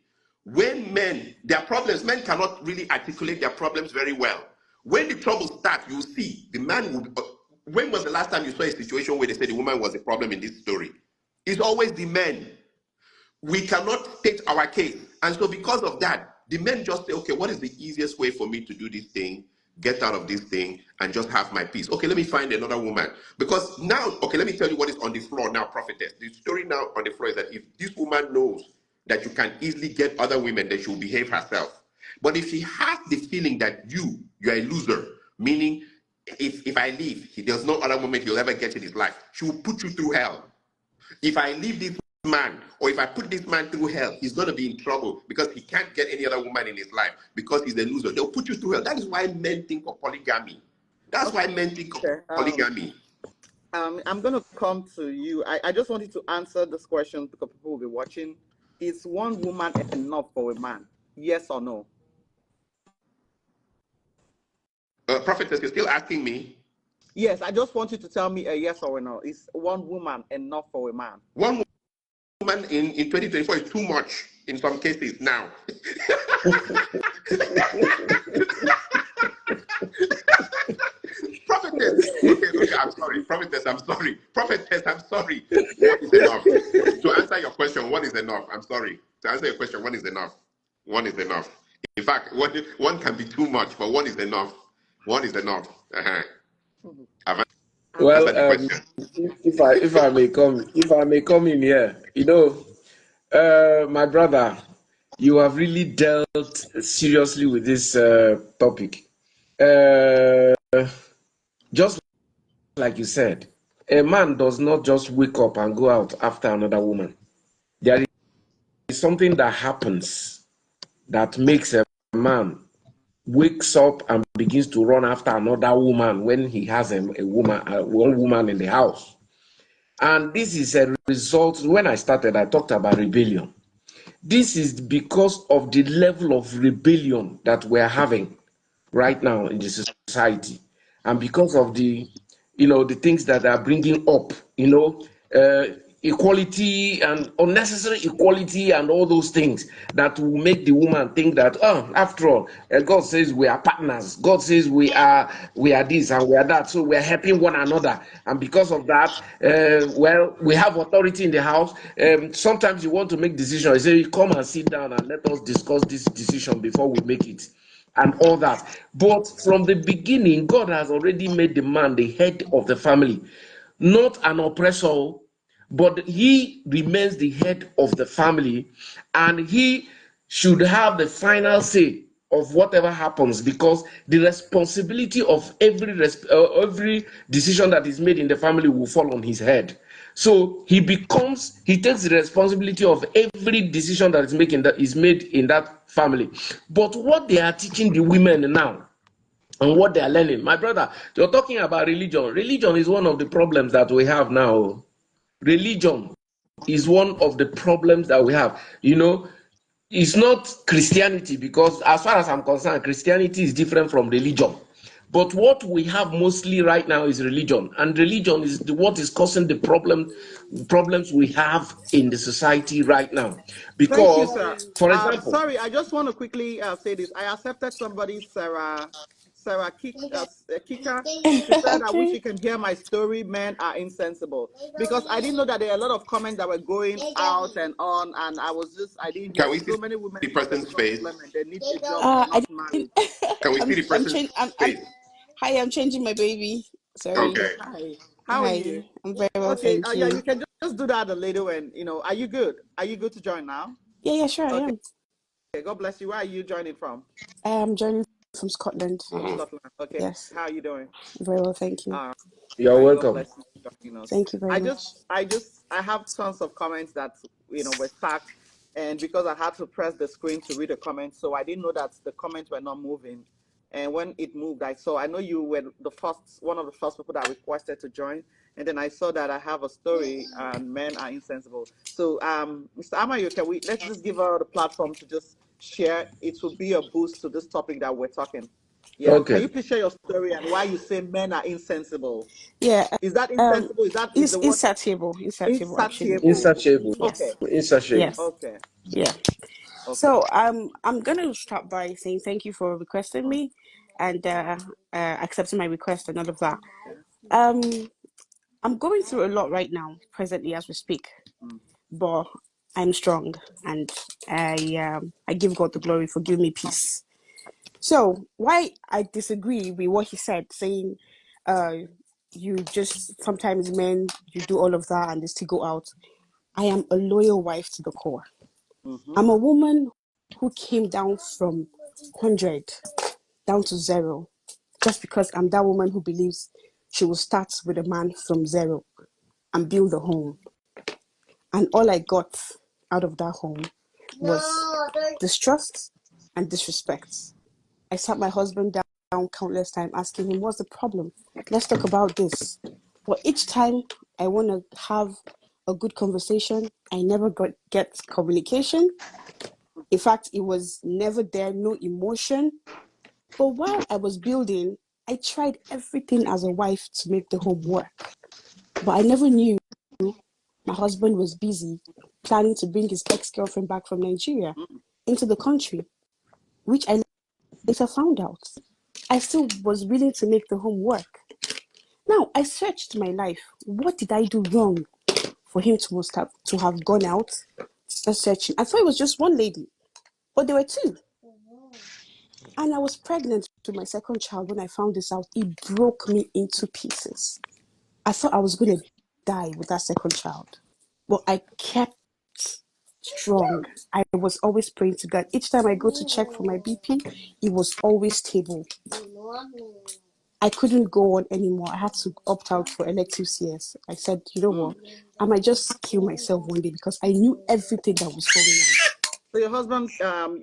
When men, their problems, men cannot really articulate their problems very well. When the trouble starts, you see the man will. When was the last time you saw a situation where they said the woman was a problem in this story? It's always the men. We cannot state our case. And so because of that, the men just say, okay, what is the easiest way for me to do this thing, get out of this thing, and just have my peace? Okay, let me find another woman. Because now, okay, let me tell you what is on the floor now, prophetess. The story now on the floor is that if this woman knows that you can easily get other women, then she will behave herself. But if she has the feeling that you're a loser, meaning if I leave, there's no other woman he'll ever get in his life, she will put you through hell. If I leave this man, or if I put this man through hell, he's going to be in trouble because he can't get any other woman in his life because he's a loser. They'll put you through hell. That is why men think of polygamy. That's why men think of polygamy. I'm going to come to you. I just wanted to answer this question because people will be watching. Is one woman enough for a man? Yes or no? Prophetess, you're still asking me? Yes, I just want you to tell me a yes or a no. Is one woman enough for a man? One woman in 2024 is too much in some cases now. Prophetess, okay, I'm sorry. Prophetess, I'm sorry. Prophetess, I'm sorry. What is enough? To answer your question, what is enough? I'm sorry. To answer your question, one is enough. One is enough. In fact, one can be too much, but one is enough. One is enough. Well, if I may come in here, my brother, you have really dealt seriously with this topic. Just like you said, a man does not just wake up and go out after another woman. There is something that happens that makes a man wakes up and begins to run after another woman when he has one woman in the house. And this is a result. When I started, I talked about rebellion. This is because of the level of rebellion that we're having right now in the society, and because of the things that are bringing up. equality and unnecessary equality and all those things that will make the woman think that, oh, after all, God says we are partners. God says we are this and we are that, so we are helping one another, and because of that, well, we have authority in the house. Sometimes you want to make decisions, you say, come and sit down and let us discuss this decision before we make it, and all that. But from the beginning, God has already made the man the head of the family, not an oppressor, but he remains the head of the family, and he should have the final say of whatever happens, because the responsibility of every decision that is made in the family will fall on his head. So he takes the responsibility of every decision that is made in that family. But what they are teaching the women now, and what they are learning, my brother, you're talking about religion. Religion is one of the problems that we have now. Religion is one of the problems that we have. It's not Christianity, because as far as I'm concerned, Christianity is different from religion. But what we have mostly right now is religion, and religion is what is causing the problems we have in the society right now. Thank you, Because, sir. for example, Sorry, I just want to quickly say this. I accepted somebody, Kika. She said, I wish Okay. you can hear my story. Men are insensible. Because I didn't know that there are a lot of comments that were going out and on, and I didn't hear. Can we see So many women the say they've person's got face? problem and they need a job and they're I not didn't. married. Can we see the I'm person's changing. I'm. face? Hi, I'm changing my baby. Sorry. Okay. Okay, hi. How are you? Hi. I'm very well, Okay, thank yeah, you. you can just do that a little and, are you good? Are you good to join now? Yeah, yeah, sure, I Okay, am. God bless you. Where are you joining from? I'm joining from Scotland. From Scotland. Okay, Yes, how are you doing? very well, thank you. All you're right, God welcome. bless you for joining us. Thank you very much. I have tons of comments that were stuck, and because I had to press the screen to read the comments, so I didn't know that the comments were not moving. And when it moved, I know you were one of the first people that requested to join, and then I saw that I have a story, and men are insensible. So, Mr. Amayo, let's just give her the platform to just share. It will be a boost to this topic that we're talking. Yeah, can Okay. you please share your story and why you say men are insensible? Yeah, Is that um, insensible? Is the word insatiable, actually. insatiable? Insatiable. Okay, Yes, Insatiable. yes, okay, yeah. okay. So, I'm gonna start by saying thank you for requesting me, and accepting my request and all of that. Yeah. Um, I'm going through a lot right now, presently as we speak, Mm. but I'm strong, and I give God the glory for giving me peace. So why I disagree with what he said, saying, you just sometimes men you do all of that and they still go out. I am a loyal wife to the core. Mm-hmm. I'm a woman who came down from 100 down to 0, just because I'm that woman who believes she will start with a man from 0 and build a home. And all I got out of that home was distrust and disrespect. I sat my husband down countless times asking him, what's the problem? Let's talk about this. But each time I want to have a good conversation, I never get communication. In fact, it was never there, no emotion. But while I was building, I tried everything as a wife to make the home work. But I never knew my husband was busy planning to bring his ex-girlfriend back from Nigeria into the country, which I later found out. I still was willing to make the home work. Now, I searched my life. What did I do wrong for him to have gone out? Start searching. I thought it was just one lady, but there were two. And I was pregnant with my second child when I found this out. It broke me into pieces. I thought I was going to die with that second child. But I kept strong. I was always praying to God. Each time I go to check for my BP, it was always stable. I couldn't go on anymore. I had to opt out for elective CS. I said, you know what? I might just kill myself one day, because I knew everything that was going on. So your husband,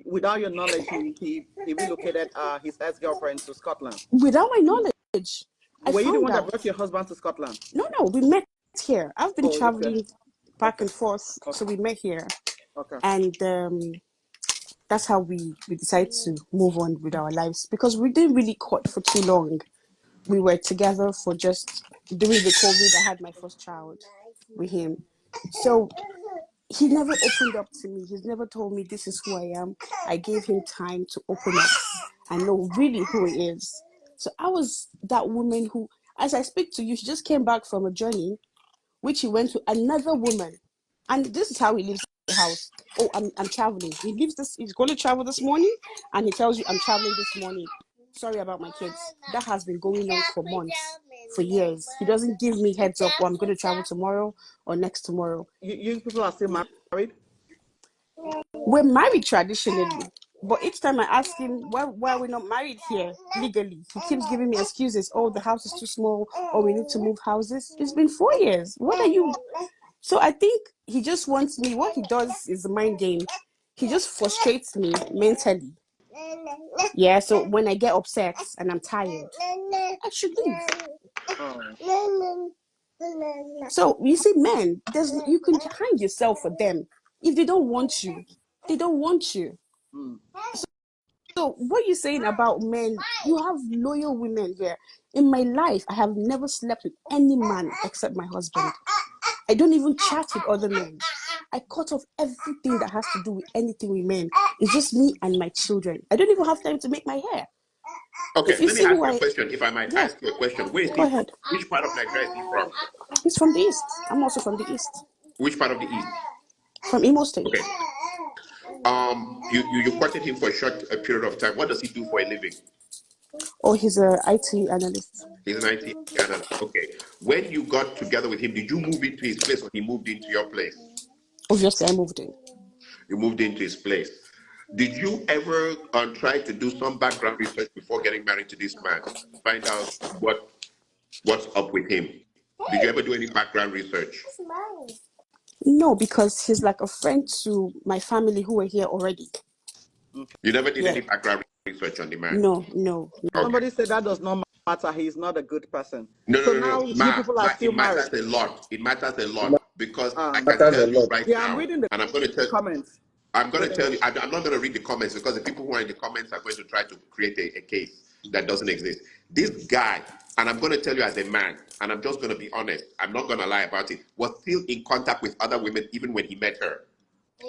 without your knowledge, he relocated his ex-girlfriend to Scotland. Without my knowledge, I Were you the found one that out. brought your husband to Scotland? No, we met here. I've been Oh, okay, traveling back okay, and forth, so okay, we met here. okay. And that's how we decided to move on with our lives, because we didn't really court for too long. We were together for just during the COVID. I had my first child with him, So he never opened up to me. He's never told me this is who I am. I gave him time to open up and know really who he is. So I was that woman who, as I speak to you, she just came back from a journey, which he went to another woman. And this is how he leaves the house. Oh, I'm traveling. He leaves this, he's going to travel this morning, and he tells you, I'm traveling this morning. Sorry about my kids. That has been going on for months, for years. He doesn't give me heads up, I'm going to travel tomorrow or next tomorrow. You people are still married? We're married traditionally, but each time I ask him, why are we not married here legally? He keeps giving me excuses. Oh, the house is too small, or we need to move houses. It's been 4 years. What are you? So I think he just wants me. What he does is a mind game. He just frustrates me mentally. Yeah, so when I get upset and I'm tired, I should leave. Oh. So you see, men, you can hide yourself for them. If they don't want you, they don't want you. So what you're saying about men, you have loyal women here. In my life, I have never slept with any man except my husband. I don't even chat with other men. I cut off everything that has to do with anything with men. It's just me and my children. I don't even have time to make my hair. Okay, If you let me see ask who you a question, if I might Yeah. ask you a question. Where is Go he from? ahead. Which part of Nigeria is he from? He's from the east. I'm also from the east. Which part of the east? From Imo State. Okay. You courted him for a short period of time. What does he do for a living? Oh, he's a IT analyst. He's an IT analyst. Okay. When you got together with him, did you move into his place or he moved into your place? Obviously, I moved in. You moved into his place. Did you ever try to do some background research before getting married to this man? Find out what's up with him. Did you ever do any background research? No, because he's like a friend to my family who were here already. You never did Yeah. any background research on the man? No. Okay. Somebody said that does not matter. He's not a good person. No. Now you people are still It matters married. a lot. It matters a lot because I can matters tell a you lot. right Yeah, now, I'm reading the and I'm going to tell comments. I'm going to tell you, I'm not going to read the comments because the people who are in the comments are going to try to create a case that doesn't exist. This guy, and I'm going to tell you as a man, and I'm just going to be honest, I'm not going to lie about it, was still in contact with other women even when he met her.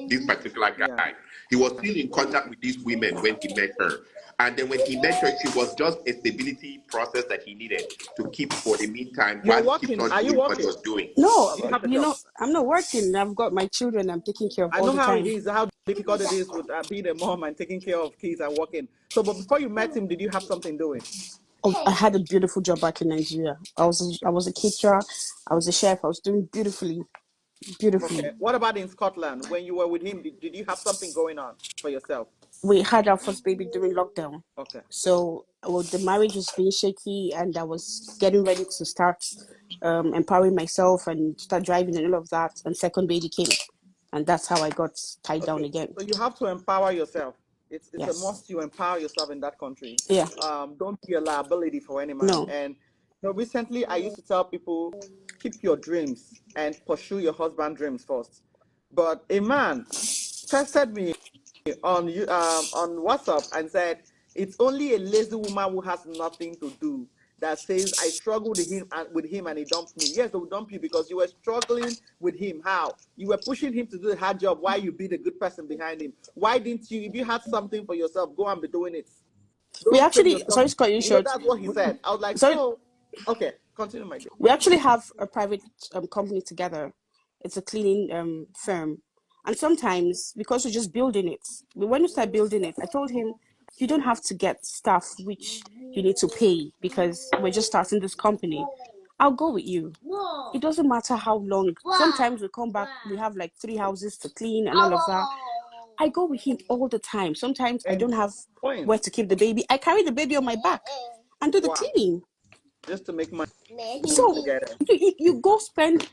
This particular guy, Yeah. he was still in contact with these women when he met her. And then when he met her, she was just a stability process that he needed to keep for the meantime You're while he keeps working. on Are you doing what he working? was doing. No, Do you have a you job? know, I'm not working. I've got my children I'm taking care of I all know the how time. it is, how difficult it is with being a mom and taking care of kids and working. So, but before you met him, did you have something doing? Oh, I had a beautiful job back in Nigeria. I was a caterer. I was a chef. I was doing beautifully. Okay. What about in Scotland? When you were with him, did you have something going on for yourself? We had our first baby during lockdown. Okay. So the marriage was being shaky, and I was getting ready to start empowering myself and start driving and all of that. And second baby came, and that's how I got tied down again. So you have to empower yourself. It's a Yes. must you empower yourself in that country. Yeah. Don't be a liability for any man. No. And recently I used to tell people, keep your dreams and pursue your husband's dreams first. But a man texted me on WhatsApp and said, it's only a lazy woman who has nothing to do that says I struggled with him and he dumped me. Yes, they will dump you because you were struggling with him. How? You were pushing him to do the hard job while you be the good person behind him. Why didn't you, if you had something for yourself, go and be doing it? Don't We actually, yourself. sorry to cut you short. That's what he said. I was like, Sorry. so, okay, continue, my dear. We actually have a private company together. It's a cleaning firm. And sometimes, because we're just building it, when we start building it, I told him, you don't have to get staff which you need to pay because we're just starting this company. I'll go with you. It doesn't matter how long. Sometimes we come back, we have like 3 houses to clean and all of that. I go with him all the time. Sometimes I don't have where to keep the baby. I carry the baby on my back and do the cleaning. Just to make money. So together. you go spend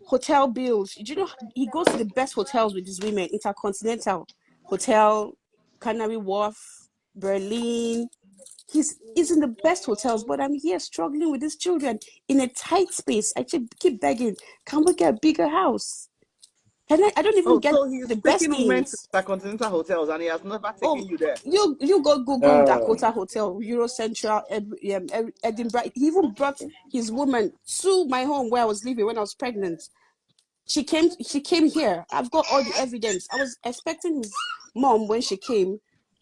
hotel bills. You know, he goes to the best hotels with his women: Intercontinental Hotel, Canary Wharf, Berlin. He's in the best hotels, but I'm here struggling with these children in a tight space. I keep begging, can we get a bigger house? And I don't even Oh, get so he's the best taking women to things. intercontinental hotels and he has never Oh, taken you there. you go Google Uh, Dakota Hotel, Euro Central, Edinburgh. He even brought his woman to my home where I was living when I was pregnant. She came here. I've got all the evidence. I was expecting his mom when she came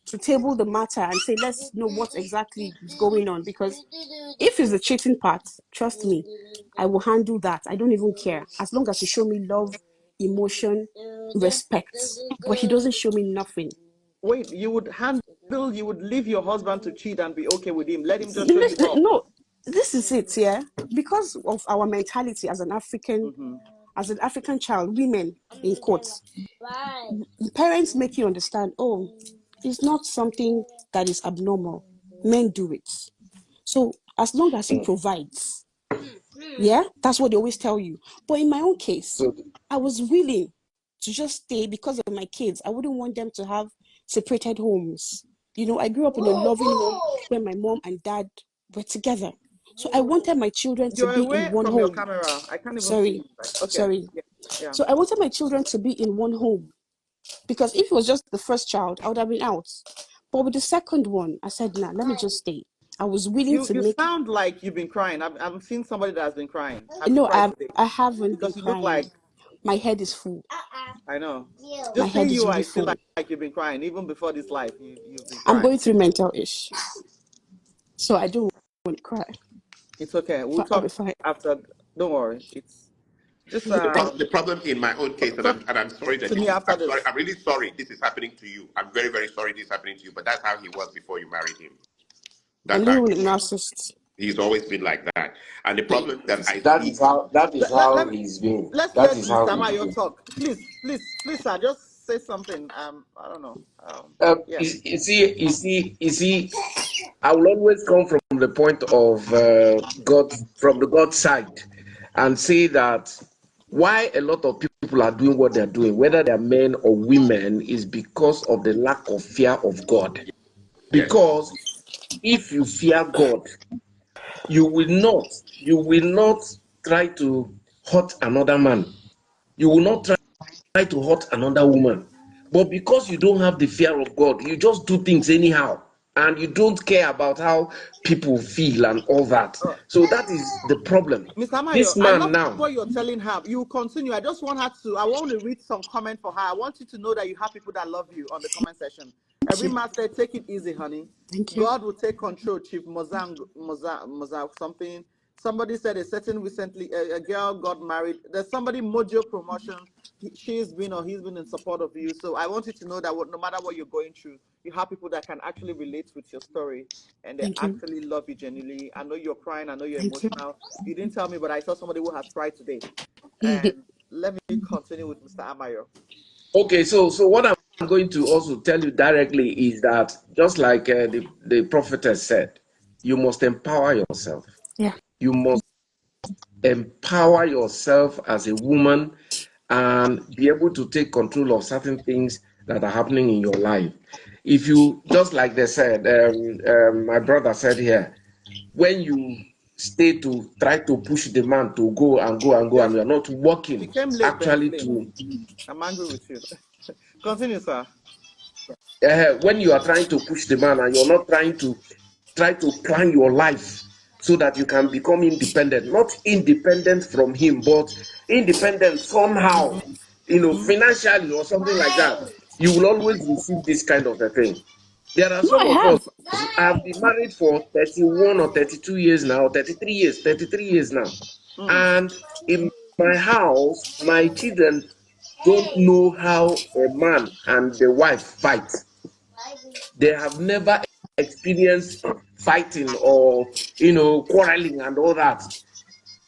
to table the matter and say, let's know what exactly is going on. Because if it's the cheating part, trust me, I will handle that. I don't even care. As long as you show me love, emotion, respect. But he doesn't show me nothing. Wait, you would leave your husband to cheat and be okay with him. Let him just show you love. No, this is it, yeah. Because of our mentality as an African, as an African child, women in quotes, parents make you understand, oh, it's not something that is abnormal. Men do it. So as long as he provides, yeah, that's what they always tell you. But in my own case, so I was willing to just stay because of my kids. I wouldn't want them to have separated homes. You know, I grew up in a loving home where my mom and dad were together. So I wanted my children to You're be in away one from your home. camera. I can't even see Sorry, you. Okay. sorry. Yeah. So I wanted my children to be in one home. Because if it was just the first child, I would have been out. But with the second one, I said, nah, let me just stay. I was willing to You make. sound like you've been crying. I'm seeing somebody that has been crying. Have you No, cried today? I haven't been Because you look crying. like, My head is full. I know. My Just head seeing is you, really I feel full. like you've been crying. Even before this life, you've been I'm crying. going through mental issues. So I don't want to cry. It's okay. We'll But I'll be talk fine. after. Don't worry. It's just The problem in my own case, and talk I'm sorry that to me after I'm this. sorry, I'm really sorry this is happening to you. I'm very, very sorry this is happening to you, but that's how he was before you married him. I'm That's how living with he a was. narcissist. He's always been like that. And the problem that I that see, is how Let me, he's been. let's That let is how Mr. he's Mayo been. talk. Please, sir, just say something. I don't know. Yeah. You see, I will always come from the point of God, from the God side, and say that why a lot of people are doing what they're doing, whether they're men or women, is because of the lack of fear of God. yes, Because if you fear God, you will not try to hurt another man. You will not try to hurt another woman. But because you don't have the fear of God, you just do things anyhow. And you don't care about how people feel and all that. So that is the problem. Mr. Mayo, This I man love now, what you're telling her. You continue. I just want her to, I want to read some comment for her. I want you to know that you have people that love you on the comment section. Thank Every you. man said, take it easy, honey. Thank you. God will take control, Chief Mozang, something. Somebody said a certain recently, a girl got married. There's somebody, Mojo Promotion. She's been or he's been in support of you. So I want you to know that no matter what you're going through, you have people that can actually relate with your story and they Thank you. actually love you genuinely. I know you're crying. I know you're Thank you. emotional. You didn't tell me, but I saw somebody who has cried today. And let me continue with Mr. Amayo. okay, so what I'm going to also tell you directly is that just like the prophetess said, you must empower yourself. Yeah. You must empower yourself as a woman and be able to take control of certain things that are happening in your life. If you, just like they said, my brother said here, when you stay to try to push the man to go and go and go, and Just you're not she working came late, Ben actually Slim. to, I'm angry with you. Continue, sir. when you are trying to push the man and you're not try to plan your life so that you can become independent, not independent from him, but independent somehow, financially or something like that, you will always receive this kind of a thing. There are No, some I of us, have. I've been married for 31 or 32 years now, 33 years now. And in my house, my children don't know how a man and the wife fight. They have never experienced fighting or quarreling and all that.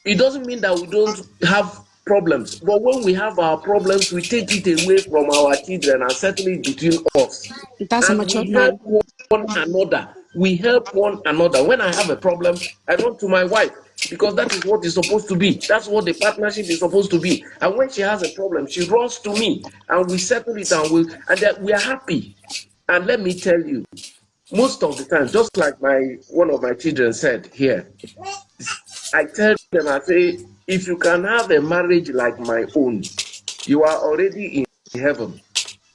It doesn't mean that we don't have problems, but when we have our problems, we take it away from our children and settle it between us, That's a and matured we help man. one another. We help one another. When I have a problem, I run to my wife, because that is what it's supposed to be. That's what the partnership is supposed to be. And when she has a problem, she runs to me and we settle it, and that we are happy. And let me tell you, most of the time, just like one of my children said here, I tell them, I say, if you can have a marriage like my own, you are already in heaven.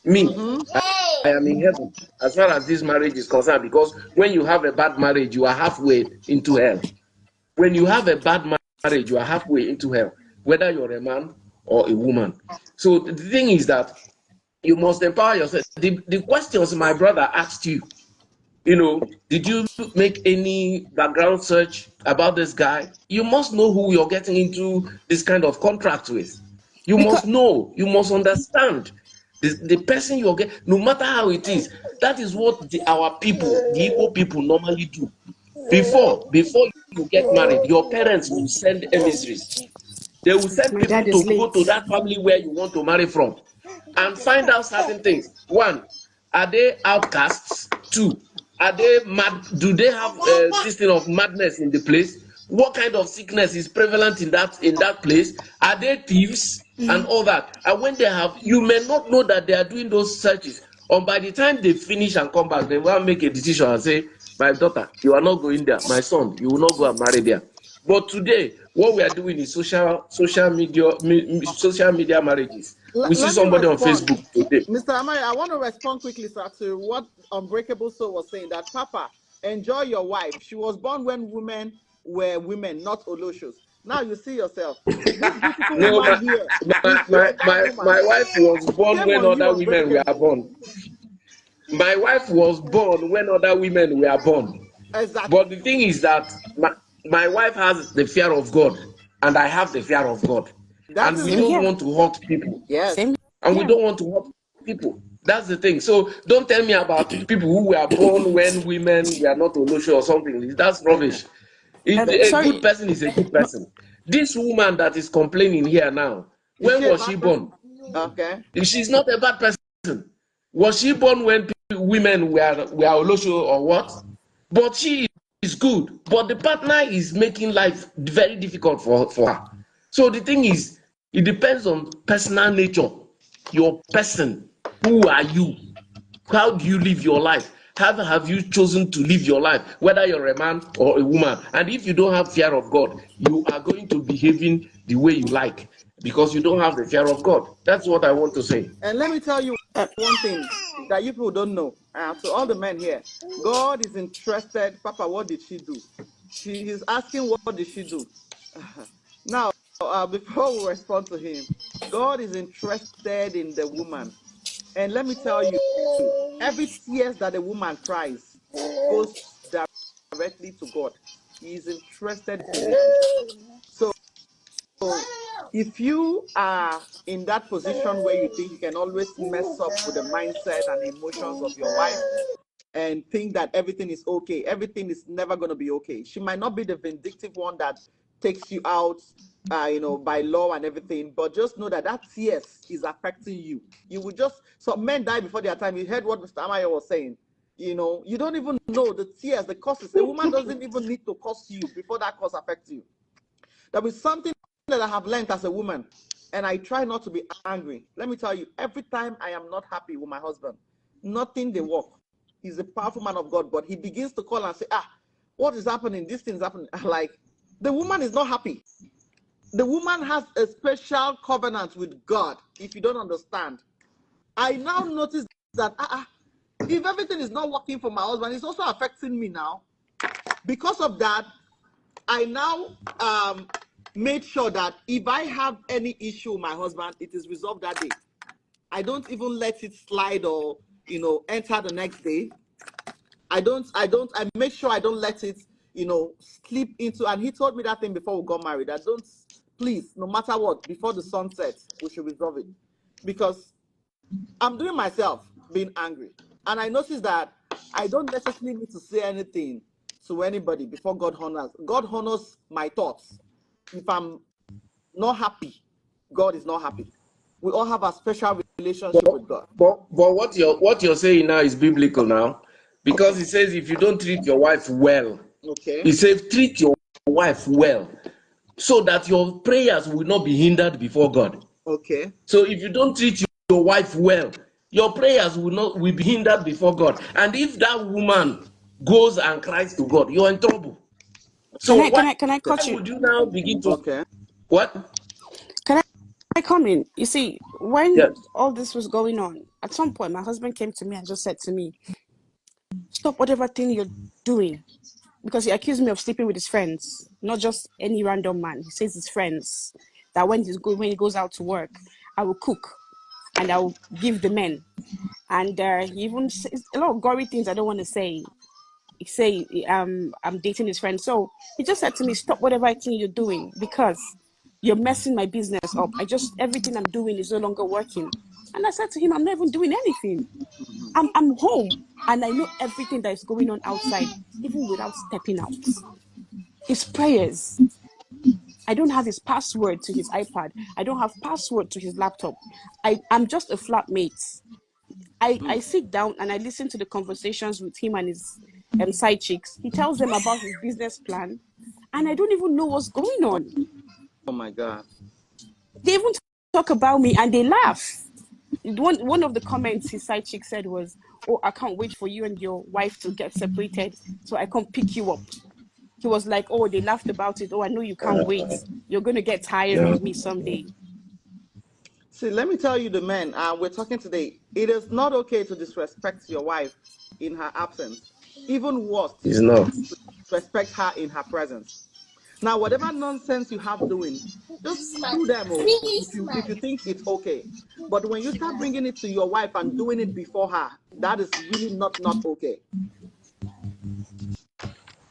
Me, I am in heaven as far as this marriage is concerned, because when you have a bad marriage, you are halfway into hell. When you have a bad marriage, you are halfway into hell, whether you're a man or a woman. So the thing is that you must empower yourself. The questions my brother asked you, did you make any background search about this guy? You must know who you're getting into this kind of contract with. You Because must know, you must understand the person you're getting, no matter how it is. That is what our people, the Igbo people, normally do. Before you get married, your parents will send emissaries. They will send my people dad to is go to late. that family where you want to marry from and find out certain things. One, are they outcasts? Two, are they mad? Do they have this thing of madness in the place? What kind of sickness is prevalent in that place? Are they thieves and all that? And when they have, you may not know that they are doing those searches. And by the time they finish and come back, they will make a decision and say, "My daughter, you are not going there. My son, you will not go and marry there." But today, what we are doing is social media marriages. We see Let me somebody on respond. Facebook today. Mr. Amari, I want to respond quickly, sir, to what Unbreakable Soul was saying, that Papa, enjoy your wife. She was born when women were women, not Oloshos. Now you see yourself. This beautiful No, woman here my, is my, a bad my, woman. my wife was born Shame when on you, other women were Unbreakable. born. My wife was born when other women were born. Exactly. But the thing is that my wife has the fear of God, and I have the fear of God. That And is we Same don't here. want to hurt people. yes. Same And we here. don't want to hurt people. That's the thing. So don't tell me about people who were born when women were not Olosho or something. That's rubbish. A good Sorry. person is a good person. This woman that is complaining here now, Is when she a was she bad person? born? Okay. She's not a bad person. Was she born when women were Olosho or what? But she is good. But the partner is making life very difficult for her. So the thing is, it depends on personal nature. Your person. Who are you? How do you live your life? How have you chosen to live your life, whether you're a man or a woman? And if you don't have fear of God, you are going to behaving the way you like because you don't have the fear of God. That's what I want to say. And let me tell you Uh, one thing that you people don't know. To all the men here, God is interested. Papa, what did she do? He's asking, what did she do? Now, before we respond to him, God is interested in the woman. And let me tell you, every tears that a woman cries goes directly to God. He is interested in it. So if you are in that position where you think you can always mess up with the mindset and emotions of your wife and think that everything is okay, everything is never going to be okay. She might not be the vindictive one that takes you out, by law and everything, but just know that that tears is affecting you. You will just, some men die before their time. You heard what Mr. Amaya was saying. You don't even know the tears, the causes. A woman doesn't even need to curse you before that cause affects you. There is something that I have learned as a woman, and I try not to be angry. Let me tell you, every time I am not happy with my husband, nothing they work. He's a powerful man of God, but he begins to call and say, what is happening? This thing is happening. Like, the woman is not happy. The woman has a special covenant with God, if you don't understand. I now notice that if everything is not working for my husband, it's also affecting me now. Because of that, I now made sure that if I have any issue with my husband, it is resolved that day. I don't even let it slide or enter the next day. I make sure I don't let it slip into. And he told me that thing before we got married. I don't, please, no matter what, before the sun sets, we should resolve it. Because I'm doing myself being angry. And I noticed that I don't necessarily need to say anything to anybody before God honors. God honors my thoughts. If I'm not happy, God is not happy. We all have a special relationship with God. But what you're saying now is biblical now, because Okay. it says if you don't treat your wife well, Okay. it says treat your wife well, so that your prayers will not be hindered before God. Okay. So if you don't treat your wife well, your prayers will be hindered before God. And if that woman goes and cries to God, you're in trouble. So can I why can I can I cut you? would you now begin to Okay. what? Can come in? You see, when Yes. all this was going on, at some point, my husband came to me and just said to me, stop whatever thing you're doing. Because he accused me of sleeping with his friends, not just any random man. He says his friends, that when he goes out to work, I will cook and I will give the men. And he even says a lot of gory things I don't want to say. He say I'm dating his friend. So he just said to me, stop whatever thing you're doing because you're messing my business up. Everything I'm doing is no longer working. And I said to him, I'm not even doing anything. I'm home and I know everything that is going on outside, even without stepping out. His prayers. I don't have his password to his iPad. I don't have password to his laptop. I'm just a flatmate. I sit down and I listen to the conversations with him and his side chicks. He tells them about his business plan, and I don't even know what's going on. Oh my God. They even talk about me and they laugh. One of the comments his side chick said was, "Oh, I can't wait for you and your wife to get separated so I can pick you up." He was like, "Oh, they laughed about it. Oh, I know you can't wait. You're going to get tired Yeah. of me someday." See, let me tell you, the men, we're talking today. It is not okay to disrespect your wife in her absence. Even worse, It's not. respect her in her presence. Now, whatever nonsense you have doing, just do them if you think it's okay. But when you start bringing it to your wife and doing it before her, that is really not okay.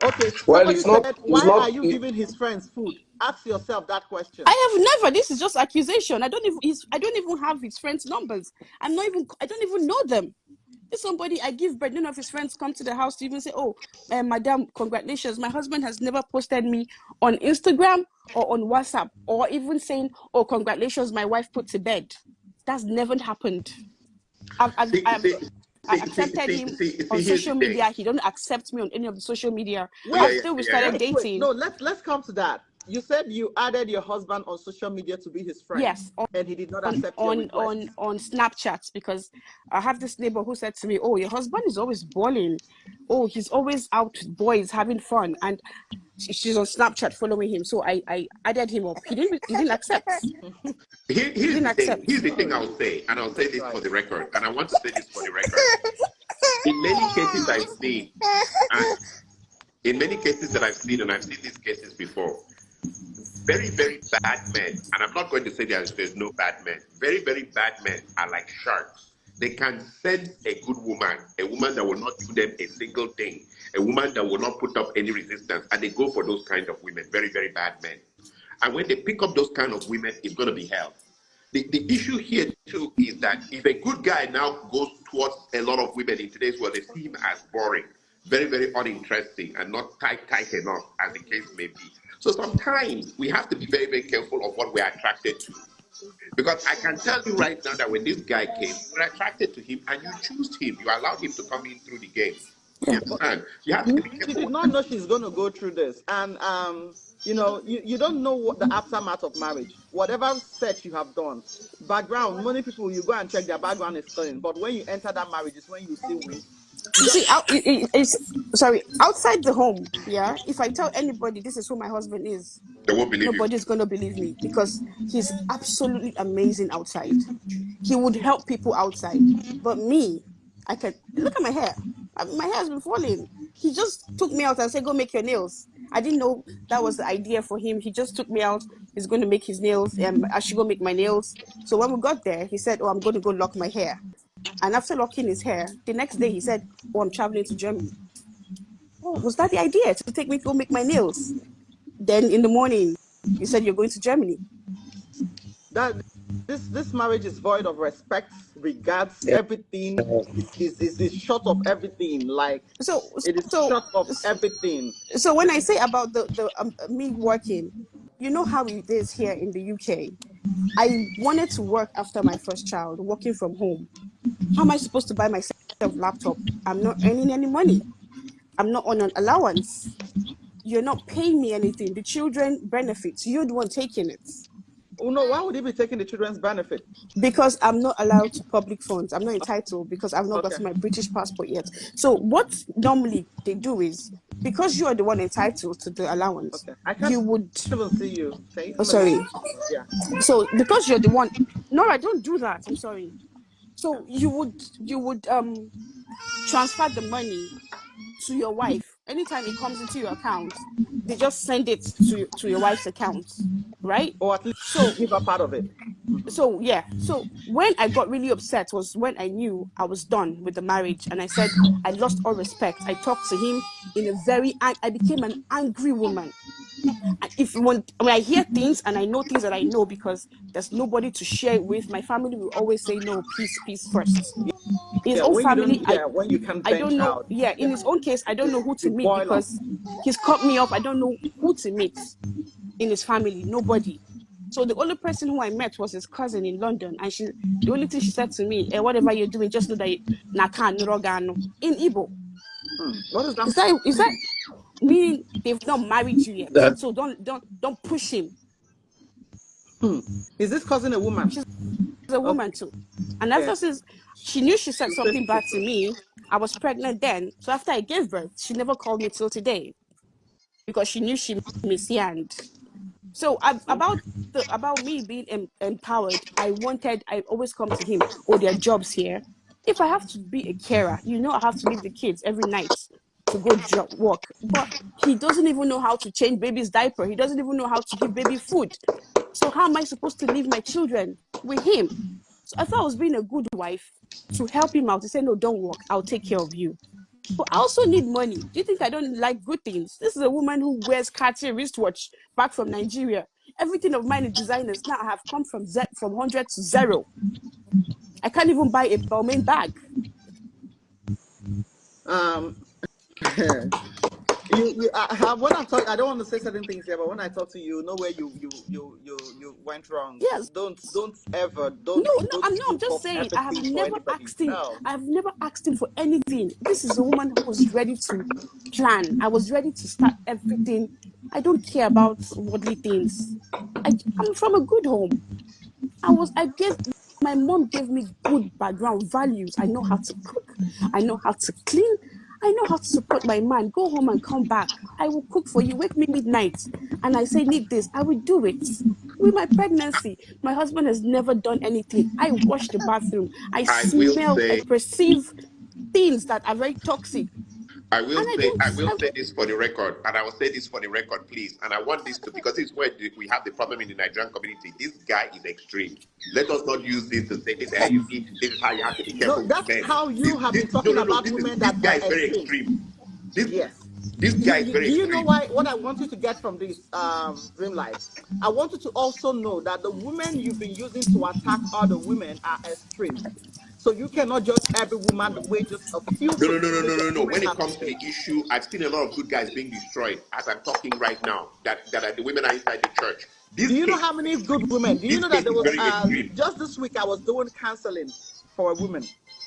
Okay, Well, somebody it's not. said, It's why are not. you giving his friends food? Ask yourself that question. I have never. This is just accusation. I don't even have his friends' numbers. I don't even know them. If somebody I give bread, none of his friends come to the house to even say, "Oh, madam, congratulations. My husband has never posted me on Instagram or on WhatsApp or even saying, "Oh, congratulations, my wife put to bed." That's never happened. I've See, I've see, I see, see, accepted see, him see, on see, here's the social thing. media. He don't accept me on any of the social media. Yeah, Wait, yeah, After we yeah, yeah. started wait. dating, No, let's come to that. You said you added your husband on social media to be his friend, yes, and he did not on accept your on request. on on Snapchat, because I have this neighbor who said to me, "Oh, your husband is always balling. Oh, he's always out with boys having fun." And she's on Snapchat following him, so I added him up. He didn't accept. He Here's didn't the thing. accept. Here's the thing I'll say, and I'll say Jesus this for Christ. the record, and I want to say this for the record. In many cases I've seen, and in many cases that I've seen, and I've seen these cases before, very, very bad men, and I'm not going to say there's no bad men. Very, very bad men are like sharks. They can sense a good woman, a woman that will not do them a single thing, a woman that will not put up any resistance, and they go for those kind of women. Very, very bad men. And when they pick up those kind of women, it's going to be hell. The issue here too is that if a good guy now goes towards a lot of women in today's world, they see him as boring, very, very uninteresting, and not tight enough, as the case may be. So sometimes we have to be very, very careful of what we're attracted to. Because I can tell you right now that when this guy came, you were attracted to him and you chose him. You allowed him to come in through the game. You Yeah. understand? You have to be She careful did what not know she's going to go through this. And, you don't know what the aftermath of marriage, whatever search you have done, background, many people, you go and check their background is clean. But when you enter that marriage, is when you see wind. You You don't, see, it's sorry, outside the home. Yeah, if I tell anybody this is who my husband is, they won't believe you. nobody's gonna believe me because he's absolutely amazing outside. He would help people outside, but me, I can look at my hair. My hair has been falling. He just took me out and said, "Go make your nails." I didn't know that was the idea for him. He just took me out. He's going to make his nails. I should go make my nails. So when we got there, he said, "Oh, I'm going to go lock my hair." And after locking his hair, the next day he said, "Oh, I'm traveling to Germany." Oh, was that the idea to take me to go make my nails? Then in the morning, you said you're going to Germany. that this marriage is void of respect, regards, Yeah. everything is short of everything. Like, So, it is so, short of everything. so when I say about the me working, you know how it is here in the UK. I wanted to work after my first child, working from home. How am I supposed to buy myself a laptop? I'm not earning any money. I'm not on an allowance. You're not paying me anything. The children benefits. You're the one taking it. Oh no, why would he be taking the children's benefit? Because I'm not allowed to public funds. I'm not entitled because I've not gotten my British passport yet. So what normally they do is, because you are the one entitled to the allowance, Okay. I can't you would. even see you. Can you Oh, come a little? sorry. Yeah. So because you're the one. No, I don't do that. I'm sorry. So you would transfer the money to your wife. Anytime it comes into your account, they just send it to your wife's account, right? Or at least So give a part of it. so yeah, so when I got really upset was when I knew I was done with the marriage, and I said I lost all respect. I talked to him in a I became an angry woman. If when I hear things and I know things that I know, because there's nobody to share it with, my family will always say no, peace first. In his Yeah, own when you family, don't, yeah, when you can I vent don't know. out, Yeah, in yeah, his own case, I don't know who to you meet boil up. because he's cut me off. I don't know who to meet in his family. Nobody. So the only person who I met was his cousin in London, and the only thing she said to me, whatever you're doing, just know that Nakan Nirogano in Igbo. What is that? Is that meaning they've not married you yet? That So don't push him. Is this cousin a woman? She's a woman too, and Okay. after since she knew she said You something say bad to me, I was pregnant then. So after I gave birth, she never called me till today because she knew she mishandled. So about me being empowered, I always come to him. Oh, there are jobs here. If I have to be a carer, I have to leave the kids every night to go work. But he doesn't even know how to change baby's diaper. He doesn't even know how to give baby food. So how am I supposed to leave my children with him? So I thought I was being a good wife to help him out. He said, no, don't work. I'll take care of you. But I also need money. Do you think I don't like good things? This is a woman who wears Cartier wristwatch back from Nigeria. Everything of mine is designers. Now I have come from 100 to 0. I can't even buy a Balmain bag. When I'm talking, I don't want to say certain things here, but when I talk to you, know where you went wrong. Yes. Don't ever No, don't I'm just give up saying. I have everything for never anybody. asked him. No. I have never asked him for anything. This is a woman who was ready to plan. I was ready to start everything. I don't care about worldly things. I'm from a good home. My mom gave me good background values. I know how to cook. I know how to clean. I know how to support my man. Go home and come back. I will cook for you. Wake me midnight. And I say, need this. I will do it. With my pregnancy, my husband has never done anything. I wash the bathroom. I perceive things that are very toxic. I will And say this for the record, and I will say this for the record, please. And I want this to, because this is where we have the problem in the Nigerian community. This guy is extreme. Let us not use this to say this. Hey, you see, this is how you have to be careful No, with that's men. how you have been No, talking no, no. about women This that guy are is very extreme. extreme. Yes. This guy is very Do you know extreme. why? What I want you to get from this dream life, I want you to also know that the women you've been using to attack other women are extreme. So you cannot judge every woman the way just a few No. women When it have comes to the behaved. issue, I've seen a lot of good guys being destroyed as I'm talking right now. That are the women are inside the church. Do This you know case how is many good extreme. women? Do you This know that case there is was very extreme. just this week I was doing counseling for a woman,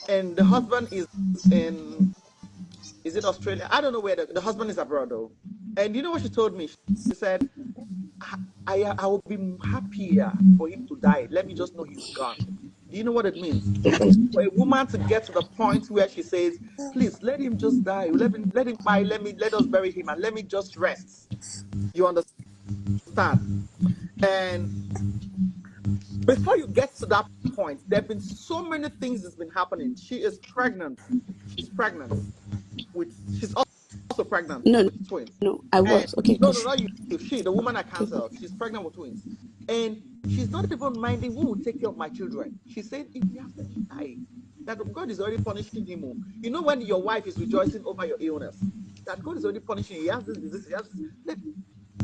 and the husband is in, is it Australia? I don't know where the husband is abroad though. And you know what she told me? She said, I will be happier for him to die. Let me just know he's gone. Do you know what it means? For a woman to get to the point where she says, please let him just die. Let him die. Let us bury him and let me just rest. You understand? And before you get to that point, there have been so many things that's been happening. She is pregnant. She's pregnant she's also pregnant no, with twins. no, I And was okay. no, not you. She, the woman I Okay. canceled, she's pregnant with twins. And she's not even minding who will take care of my children. She said, if you have to die, that God is already punishing him. You know, when your wife is rejoicing over your illness, that God is already punishing you. He has this disease,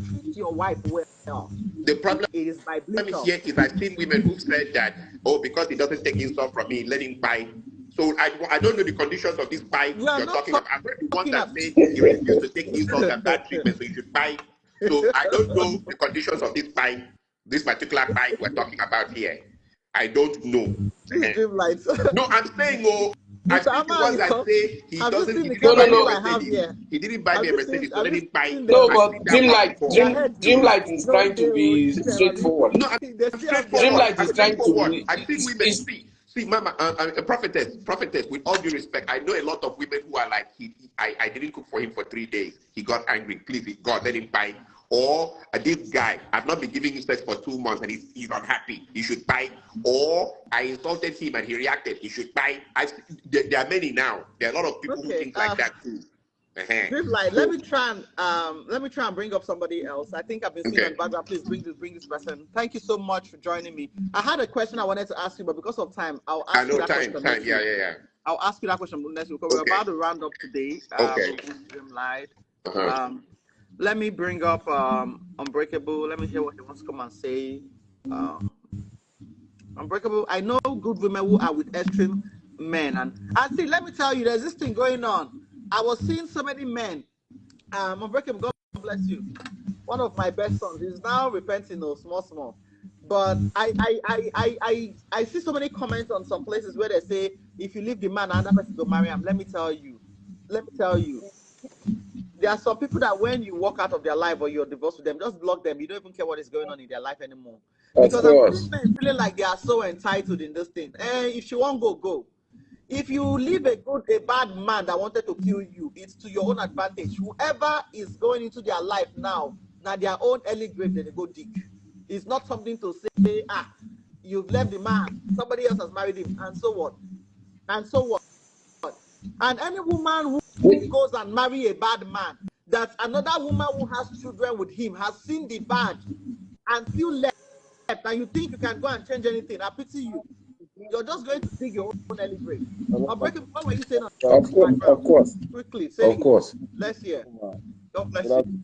treat your wife well. The problem It is is biblical. here is I've seen women who've said that, oh, because he doesn't take insult from me, let him buy. So I don't know the conditions of this buy We are you're not talking about. I've heard the ones talking that about. say he refused to take insult and bad treatment, so you should buy. So I don't know the conditions of this buy, this particular buy we're talking about here. I don't know. This is dream light. No, I'm saying, oh, Mr. seen the Ama, ones that say he have you doesn't. seen He the didn't kind No, buy of no, me a people no. I have Mercedes. here? He didn't buy me a Mercedes. So let him buy. No, the I've seen but that one before. their head too? Dreamlight is No, trying to be see them, Abi. straightforward. No, They I'm still have their straightforward. Dreamlight I'm is trying to straightforward. be. I've seen women. See, Mama, a prophetess. With all due respect, I know a lot of women who are like, I didn't cook for him for 3 days. He got angry. Please, God, let him buy. Or this guy, I've not been giving him sex for 2 months and he's unhappy. He should buy. Or I insulted him and he reacted. He should buy. There are many now. There are a lot of people who Okay. think like that too. Dreamlight, let me try and bring up somebody else. I think I've been seeing Okay. on the background. Please bring this person. Thank you so much for joining me. I had a question I wanted to ask you, but because of time, I'll I ask you know that question next week. Yeah. I'll ask you that question next week because we're Okay. about to round up today. Okay. With Dreamlight. Uh-huh. Let me bring up Unbreakable. Let me hear what he wants to come and say. Unbreakable. I know good women who are with extreme men, and see, let me tell you, there's this thing going on. I was seeing so many men. Unbreakable, God bless you. One of my best sons is now repenting, small. But I see so many comments on some places where they say if you leave the man, another person go marry him. Let me tell you, there are some people that when you walk out of their life or you're divorced with them, just block them. You don't even care what is going on in their life anymore. Because I'm seeing men feeling like they are so entitled in this thing. If you won't go. If you leave a bad man that wanted to kill you, it's to your own advantage. Whoever is going into their life now their own early grave, then they go dig. It's not something to say, you've left the man, somebody else has married him, and so what? And any woman who goes and marry a bad man, that another woman who has children with him has seen the bad and still left, and you think you can go and change anything, I pity you. You're just going to dig your own early grave. Unbreakable, what were you saying? Of course. Quickly, say Of course. Let's hear. God bless you.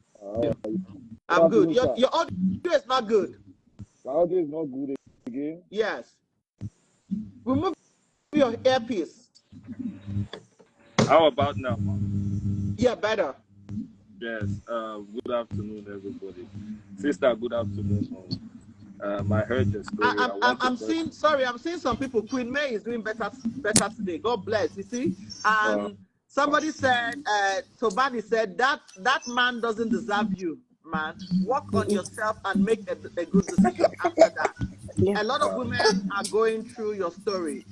I'm good. Your audio is not good. My audio is not good again. Yes. Remove your earpiece. How about now? Yeah, better. Yes. Good afternoon, everybody. Sister, good afternoon. I heard the story. I'm seeing some people. Queen May is doing better today. God bless. You see, and somebody said, Tobani said that man doesn't deserve you, man. Work on yourself and make a good decision after that. Yeah. A lot of women are going through your story.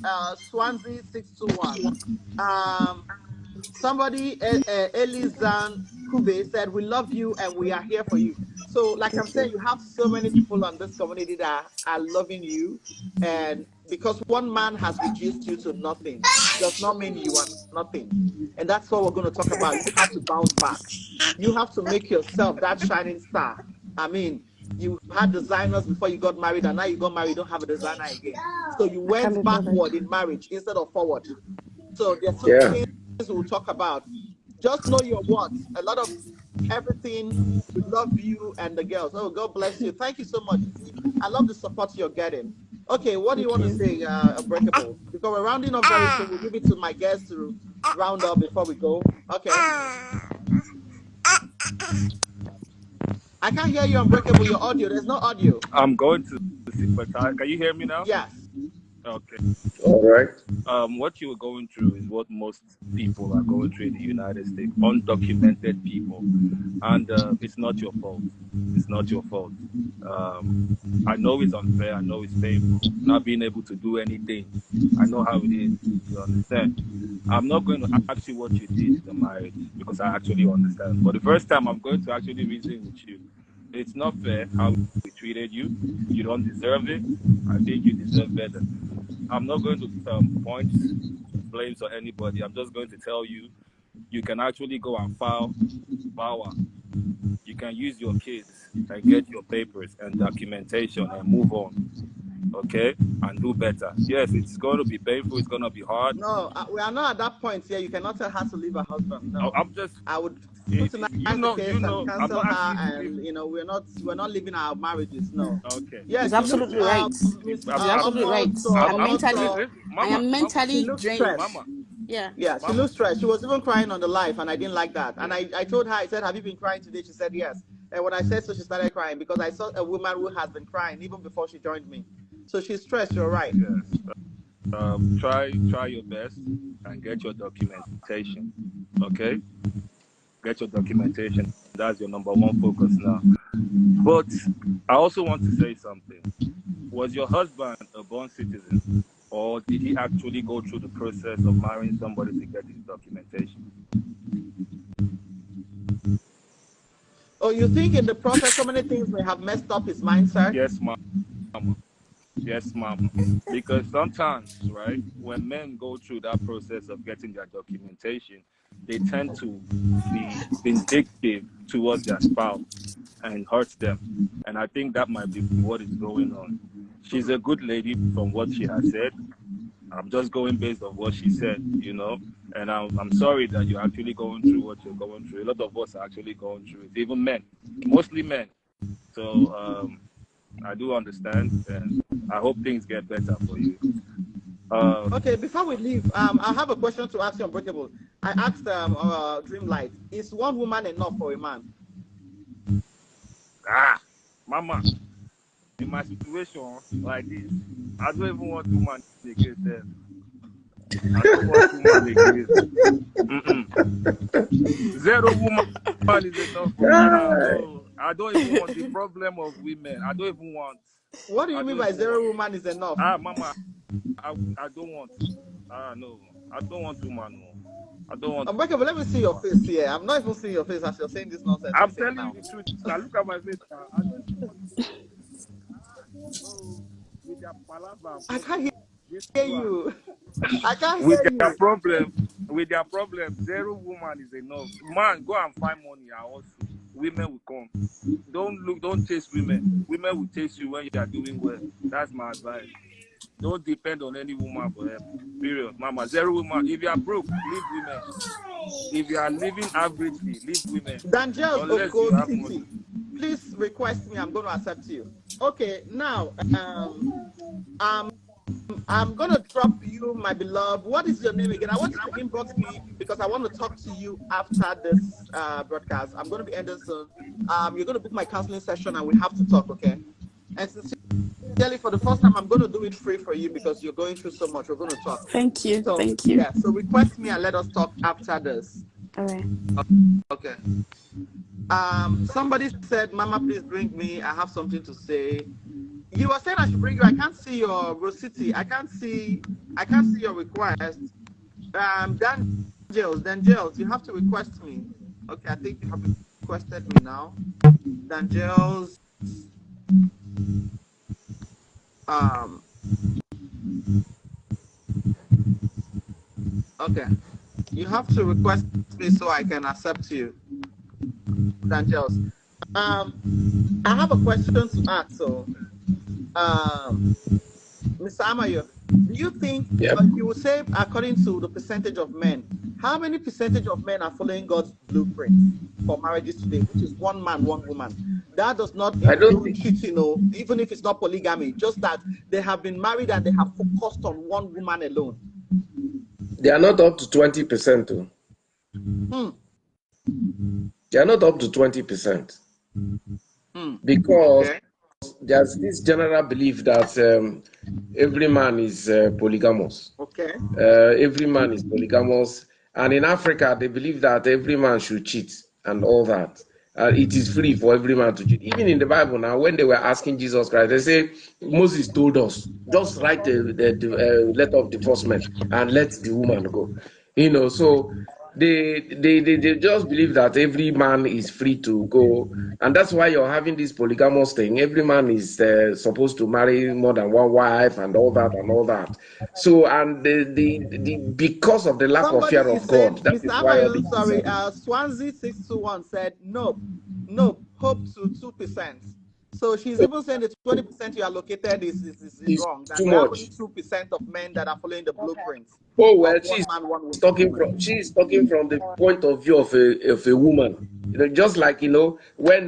Swansea 621. Somebody, Elizan Kube said, we love you and we are here for you. So, like I'm saying, you have so many people on this community that are loving you. And because one man has reduced you to nothing, does not mean you are nothing. And that's what we're going to talk about. You have to bounce back. You have to make yourself that shining star. I mean, you had designers before you got married, and now you got married, you don't have a designer again. So you went backward in marriage instead of forward. So there's so many things we'll talk about. Just know your what. A lot of everything. We love you and the girls. Oh, God bless you. Thank you so much. I love the support you're getting. Okay, what do you want to say, Unbreakable? Because we're rounding up very soon. We'll give it to my guests to round up before we go. Okay. I can't hear you, Unbreakable. Your audio. There's no audio. I'm going to see, but can you hear me now? Yes. Okay. All right. What you are going through is what most people are going through in the United States, undocumented people. And it's not your fault. It's not your fault. I know it's unfair. I know it's painful. Not being able to do anything. I know how it is. You understand? I'm not going to ask you what you did in the marriage because I actually understand. For the first time, I'm going to actually reason with you. It's not fair how we treated you. You don't deserve it. I think you deserve better. I'm not going to point blames on anybody. I'm just going to tell you, you can actually go and file VAWA. You can use your kids and get your papers and documentation and move on, okay? And do better. Yes, it's going to be painful. It's going to be hard. No, we are not at that point here. You cannot tell her to leave her husband. No, I'm just. I would put in the case and cancel her, and we're not leaving our marriages. No. Okay. Yes, He's absolutely right. He's absolutely right. I am mentally drained. Mama. Yeah, she looks stressed. She was even crying on the live, and I didn't like that. And I told her, I said, have you been crying today? She said yes. And when I said so, she started crying because I saw a woman who has been crying even before she joined me. So she's stressed. You're right. Yes. try your best and get your documentation. Okay, get your documentation. That's your number one focus now. But I also want to say something. Was your husband a born citizen, or did he actually go through the process of marrying somebody to get his documentation? Oh, you think in the process so many things may have messed up his mind, sir? Yes, ma'am. Yes, ma'am. Because sometimes, right, when men go through that process of getting their documentation, they tend to be vindictive towards their spouse and hurt them. And I think that might be what is going on. She's a good lady from what she has said. I'm just going based on what she said, you know. And I'm sorry that you're actually going through what you're going through. A lot of us are actually going through it, even men, mostly men. So I do understand, and I hope things get better for you. Okay, before we leave, I have a question to ask you, Unbreakable. I asked Dreamlight, is one woman enough for a man? Mama, in my situation like this, I don't even want two man against them. I don't want two man against. Zero woman is enough for me. No, I don't even want the problem of women. I don't even want. What do you mean by zero woman is enough? Mama, I don't want. No, I don't want two man. No. I don't want. Unbreakable, let me see your face here. I'm not even seeing your face as you're saying this nonsense. I'm telling you the truth. Now look at my face. I don't even want. With their palaver, I can't hear you. I can't with hear their you. problem, zero woman is enough. Man, go and find money. I also women will come. Don't chase women. Women will chase you when you are doing well. That's my advice. Don't depend on any woman for help. Period. Mama, zero woman. If you are broke, leave women. If you are living averagely, leave women. Dangel Unless you have City, money. please request me. I'm going to accept you. Okay, now, I'm going to drop you, my beloved. What is your name again? I want you to inbox me because I want to talk to you after this broadcast. I'm going to be ending soon. You're going to book my counseling session and we have to talk, okay? And sincerely, for the first time, I'm going to do it free for you because you're going through so much. We're going to talk. Thank you. So, Thank you. Yeah, so request me and let us talk after this. All right. Okay. Somebody said, Mama, please bring me. I have something to say. You were saying I should bring you. I can't see your Rosity. I can't see your request. Dangels, you have to request me. Okay, I think you have requested me now. Dangels. Okay. You have to request me so I can accept you. Dangels. I have a question to ask. So, Mr. Amayo, do you think you would say, according to the percentage of men, how many percentage of men are following God's blueprint for marriages today, which is one man, one woman? That does not include cheating, even if it's not polygamy, just that they have been married and they have focused on one woman alone. They are not up to 20%. Too. They are not up to 20%. Because there's this general belief that every man is polygamous. Okay. Every man is polygamous. And in Africa, they believe that every man should cheat and all that. It is free for every man to cheat. Even in the Bible now, when they were asking Jesus Christ, they say, Moses told us, just write the letter of divorcement and let the woman go. So they just believe that every man is free to go. And that's why you're having this polygamous thing. Every man is supposed to marry more than one wife and all that and all that. So, and because of the lack of fear of God, that is why all this. Sorry, Swansea 621 said no, hope to 2%. So she's even saying the 20% you allocated is wrong. That too there are much. only 2% of men that are following the blueprint. Oh well, she's talking from the point of view of a woman. Just like when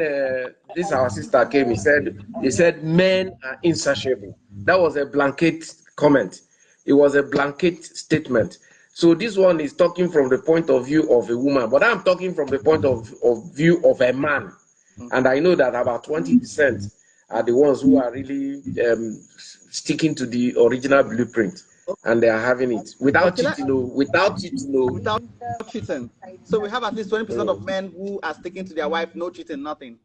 this our sister came, he said men are insatiable. That was a blanket comment. It was a blanket statement. So this one is talking from the point of view of a woman, but I'm talking from the point of view of a man. And I know that about 20% are the ones who are really sticking to the original blueprint. and they are having it without Okay, cheating, without cheating. without cheating. So we have at least 20% of men who are sticking to their wife, no cheating, nothing.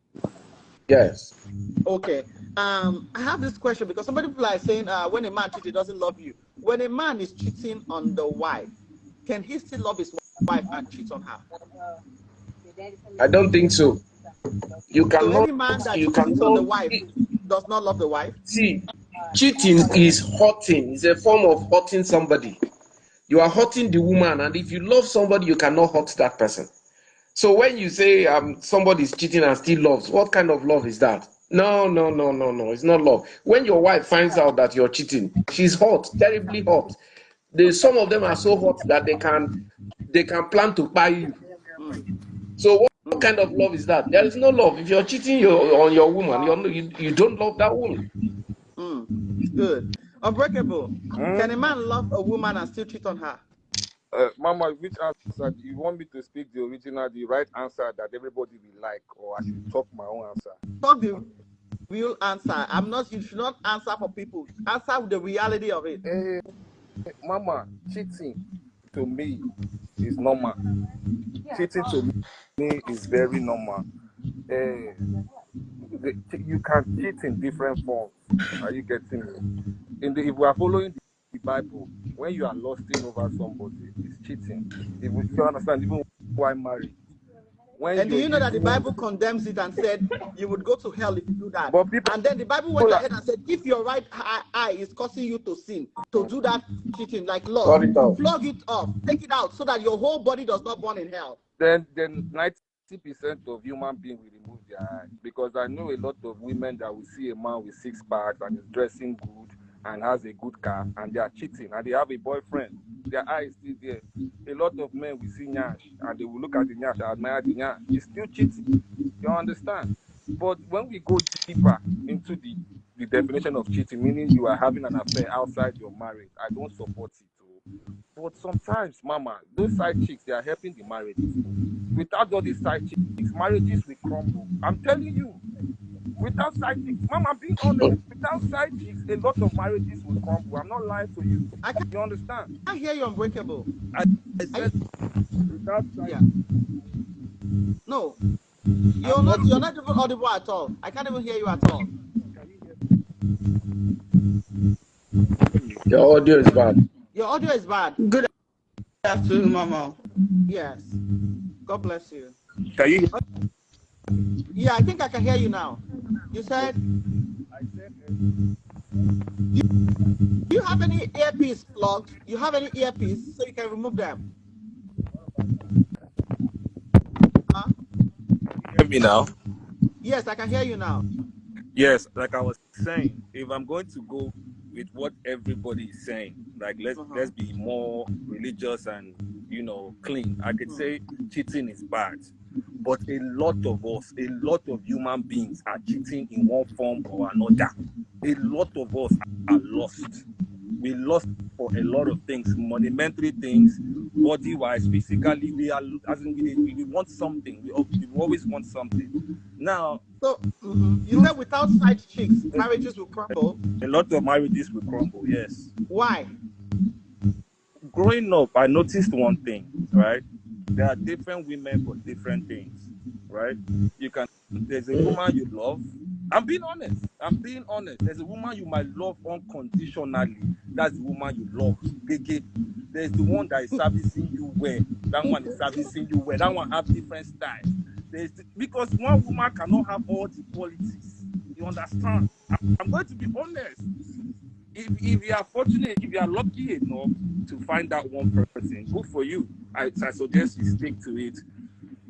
Yes. Okay. I have this question because somebody people are saying when a man cheats, he doesn't love you. When a man is cheating on the wife, can he still love his wife and cheat on her? I don't think so. You So cannot. any man that You cheats on the cannot. wife does not love the wife. See, cheating is hurting. It's a form of hurting somebody. You are hurting the woman, and if you love somebody, you cannot hurt that person. So when you say somebody is cheating and still loves, what kind of love is that? No. It's not love. When your wife finds out that you're cheating, she's hot, terribly hot. Some of them are so hot that they can plan to buy you. So what kind of love is that? There is no love. If you're cheating on your woman, you don't love that woman. Good. Unbreakable. Can a man love a woman and still cheat on her? Mama, which answer do you want me to speak the right answer that everybody will like, or I should talk my own answer? Talk the real answer. You should not answer for people. Answer with the reality of it. Mama, cheating to me is normal. Cheating to me is very normal. You can cheat in different forms. Are you getting me? If we are following the Bible, when you are lusting over somebody, it's cheating. If you understand, even why married. And do you know that the Bible condemns it and said you would go to hell if you do that? But people, and then the Bible went ahead and said, if your right eye is causing you to sin, to do that cheating like lust, flog it off, take it out so that your whole body does not burn in hell. Then 90% of human beings will remove their eye, because I know a lot of women that will see a man with 6 packs and is dressing good and has a good car, and they are cheating, and they have a boyfriend. Their eye is still there. A lot of men will see nyash and they will look at the nyash and admire the nyash. It's still cheating. You understand? But when we go deeper into the definition of cheating, meaning you are having an affair outside your marriage, I don't support it. But sometimes, Mama, those side chicks, they are helping the marriages. Without all these side chicks, marriages will crumble. I'm telling you. Without side chicks, Mama, being honest, without side chicks, a lot of marriages will crumble. I'm not lying to you. You understand? I hear you, Unbreakable. I said without side chicks. No. You're not even audible at all. I can't even hear you at all. Your audio is bad. Your audio is bad. Good afternoon, Mama. Yes. God bless you. Can you? Yeah, I think I can hear you now. You said? I said. Do you have any earpiece plugged? You have any earpiece so you can remove them? Huh? Hear me now? Yes, I can hear you now. Yes, like I was saying, if I'm going to go with what everybody is saying, like let's be more religious and clean, I could say cheating is bad. But a lot of us, a lot of human beings are cheating in one form or another. A lot of us are lost. We lost for a lot of things, monumentary things, body-wise, physically. We want something. We always want something. Now, so you said without side chicks, marriages will crumble. A lot of marriages will crumble. Yes. Why? Growing up, I noticed one thing. Right, there are different women for different things. Right, there's a woman you love. I'm being honest. There's a woman you might love unconditionally. That's the woman you love. There's the one that is servicing you well. That one is servicing you well. That one have different styles. Because one woman cannot have all the qualities. You understand? I'm going to be honest. If you are fortunate, if you are lucky enough to find that one person, good for you. I suggest you stick to it.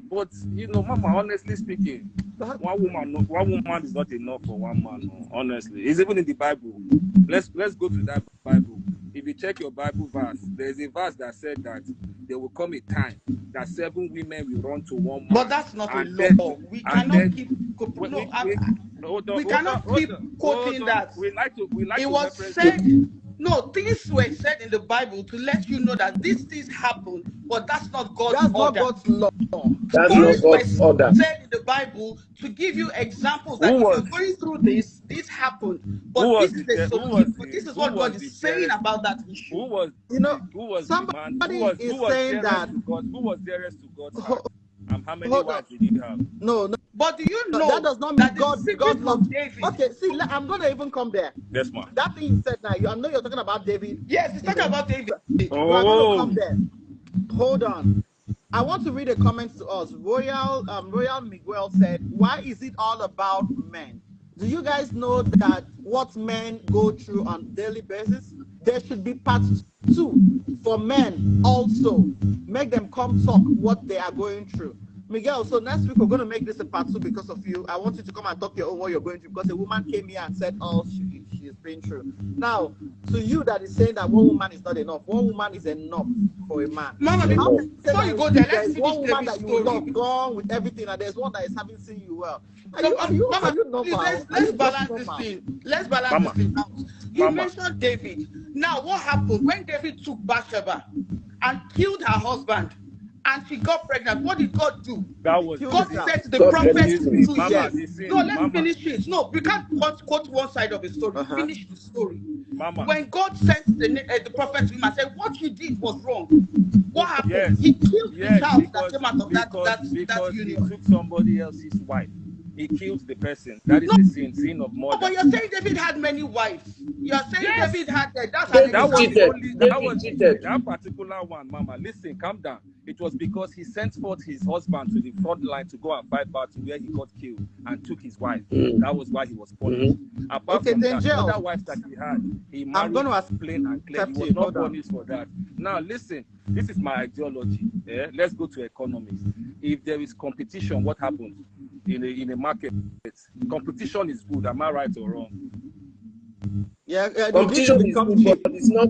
But Mama, honestly speaking, one woman is not enough for one man. No, honestly, it's even in the Bible. Let's go to that Bible. If you check your Bible verse, there's a verse that said that there will come a time that 7 women will run to one man. But that's not a law. We cannot keep. We cannot keep quoting that. We like it was said. No, things were said in the Bible to let you know that these things happen, but that's not God's order. Not God's law. That's not God's order. Said in the Bible to give you examples Who that if was you're going through this, this happened. who But was this is the a te- who solution. was But the this is who what was God the is saying dearest about that issue. who was You know, the who was the man somebody is who was saying dearest that. to God's heart, and how many Hold on. wives did he have? No, But do you that know does not mean that the God secret loves. of David? Okay, see, I'm gonna even come there. Yes, ma. That thing you said now, I know you're talking about David. Yes, he's talking about David. We are going to come Oh, there. Hold on. I want to read a comment to us. Royal Miguel said, "Why is it all about men? Do you guys know that what men go through on daily basis? There should be part 2 for men also. Make them come talk what they are going through." Miguel, so next week we're going to make this a part 2 because of you. I want you to come and talk your own what you're going through, because a woman came here and said all she is being true. Now, to you that is saying that one woman is not enough, one woman is enough for a man. Mama, How can you say before that you go there, there's let's one finish woman David's that you story. love gone with everything, and there's one that is having seen you well? Are So, you Mama, normal? please, Are let's you balance just this normal? thing. Let's balance Mama. this thing out. You Mama. mentioned David. Now, what happened when David took Bathsheba and killed her husband, and she got pregnant? What did God do? that was Killed God her. said to the God prophet punished to him. you, Mama, yes. listen, No, let me Mama. finish it. No, you can't quote one side of the story. Uh-huh. Finish the story. Mama. When God sent the prophet to him and said, what you did was wrong, what happened? Yes, He killed the yes, child that because came out of that he union. took somebody else's wife. He killed the person. That is No. the sin of No, murder. but you're saying David had many wives. You're saying Yes. David had that's an David That was the cheated. only David cheated. that particular one, Mama. Listen, calm down. It was because he sent forth his husband to the front line to go and fight battle where he got killed and took his wife. That was why he was punished. Apart Okay, from then that, Joel, other wives that he had, he I'm going married to plain and clear. He accept was you. not Hold on. punished for that. Now, listen, this is my ideology. Let's go to economics. If there is competition, what happens in a market? Competition is good. Am I right or wrong? Yeah, the Competition goods is become good, cheap. but it's not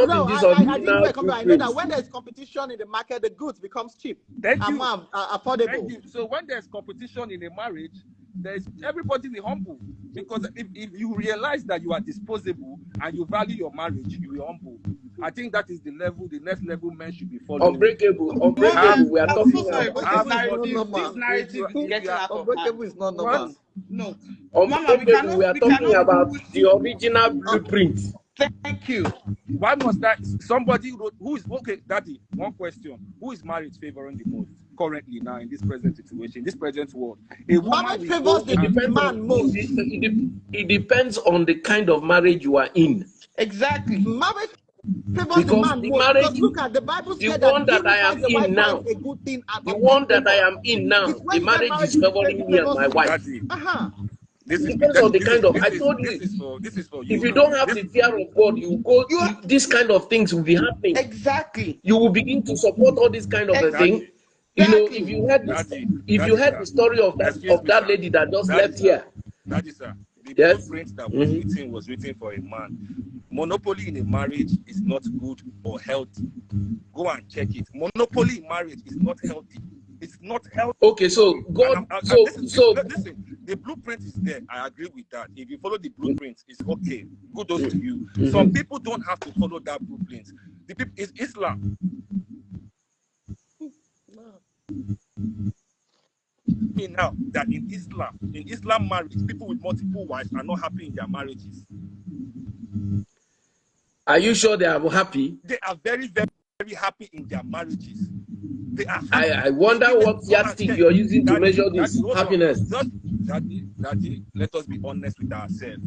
No, in this I didn't original know it. I know that blueprint. when there's competition in the market, the goods becomes cheap Thank and you. more affordable. Thank you. So when there's competition in a marriage, there's everybody will humble, because if you realize that you are disposable and you value your marriage, you will humble. I think that is the next level men should be following. Unbreakable. Mama, We are I'm talking so sorry, about. but Unbreakable this is not normal. narrative is getting out of Unbreakable hand. is not What? normal. No, Mama, Unbreakable. We are talking about the original blueprint. Thank you. Why must that somebody who is okay, Daddy? One question: who is marriage favoring the most currently now in this present situation, this present world? A woman Marriage will favors go the It and depends man on most. it depends on the kind of marriage you are in. Exactly. Marriage favors the Because man the most. marriage, Because look at the Bible the said that one he that who I am finds a wife in now, finds a good thing and the obtains one that I favor. am in now, It's the when you get marriage married is you favoring it me and favors my you. wife. Daddy. Uh-huh. It depends on the kind of. I told you, this is for you. if you don't have This, the fear of God, this kind of things will be happening. Exactly. You will begin to support all this kind of a thing. Daddy, You know, Exactly. if you heard Daddy, the story of excuse me, that sir. lady that just Daddy, left sir. here, Daddy, sir. The yes. blueprint that was written for a man. Monopoly in a marriage is not good or healthy. Go and check it. Monopoly in marriage is not healthy. It's not healthy. Okay, so God, listen, the blueprint is there. I agree with that. If you follow the blueprint, it's okay. Kudos to you. Some people don't have to follow that blueprint. The people is Islam. Now that in Islam marriage, people with multiple wives are not happy in their marriages. Are you sure they are happy? They are very, very, very happy in their marriages. They are happy. I wonder what yardstick you're using to measure this happiness. Daddy, let us be honest with ourselves.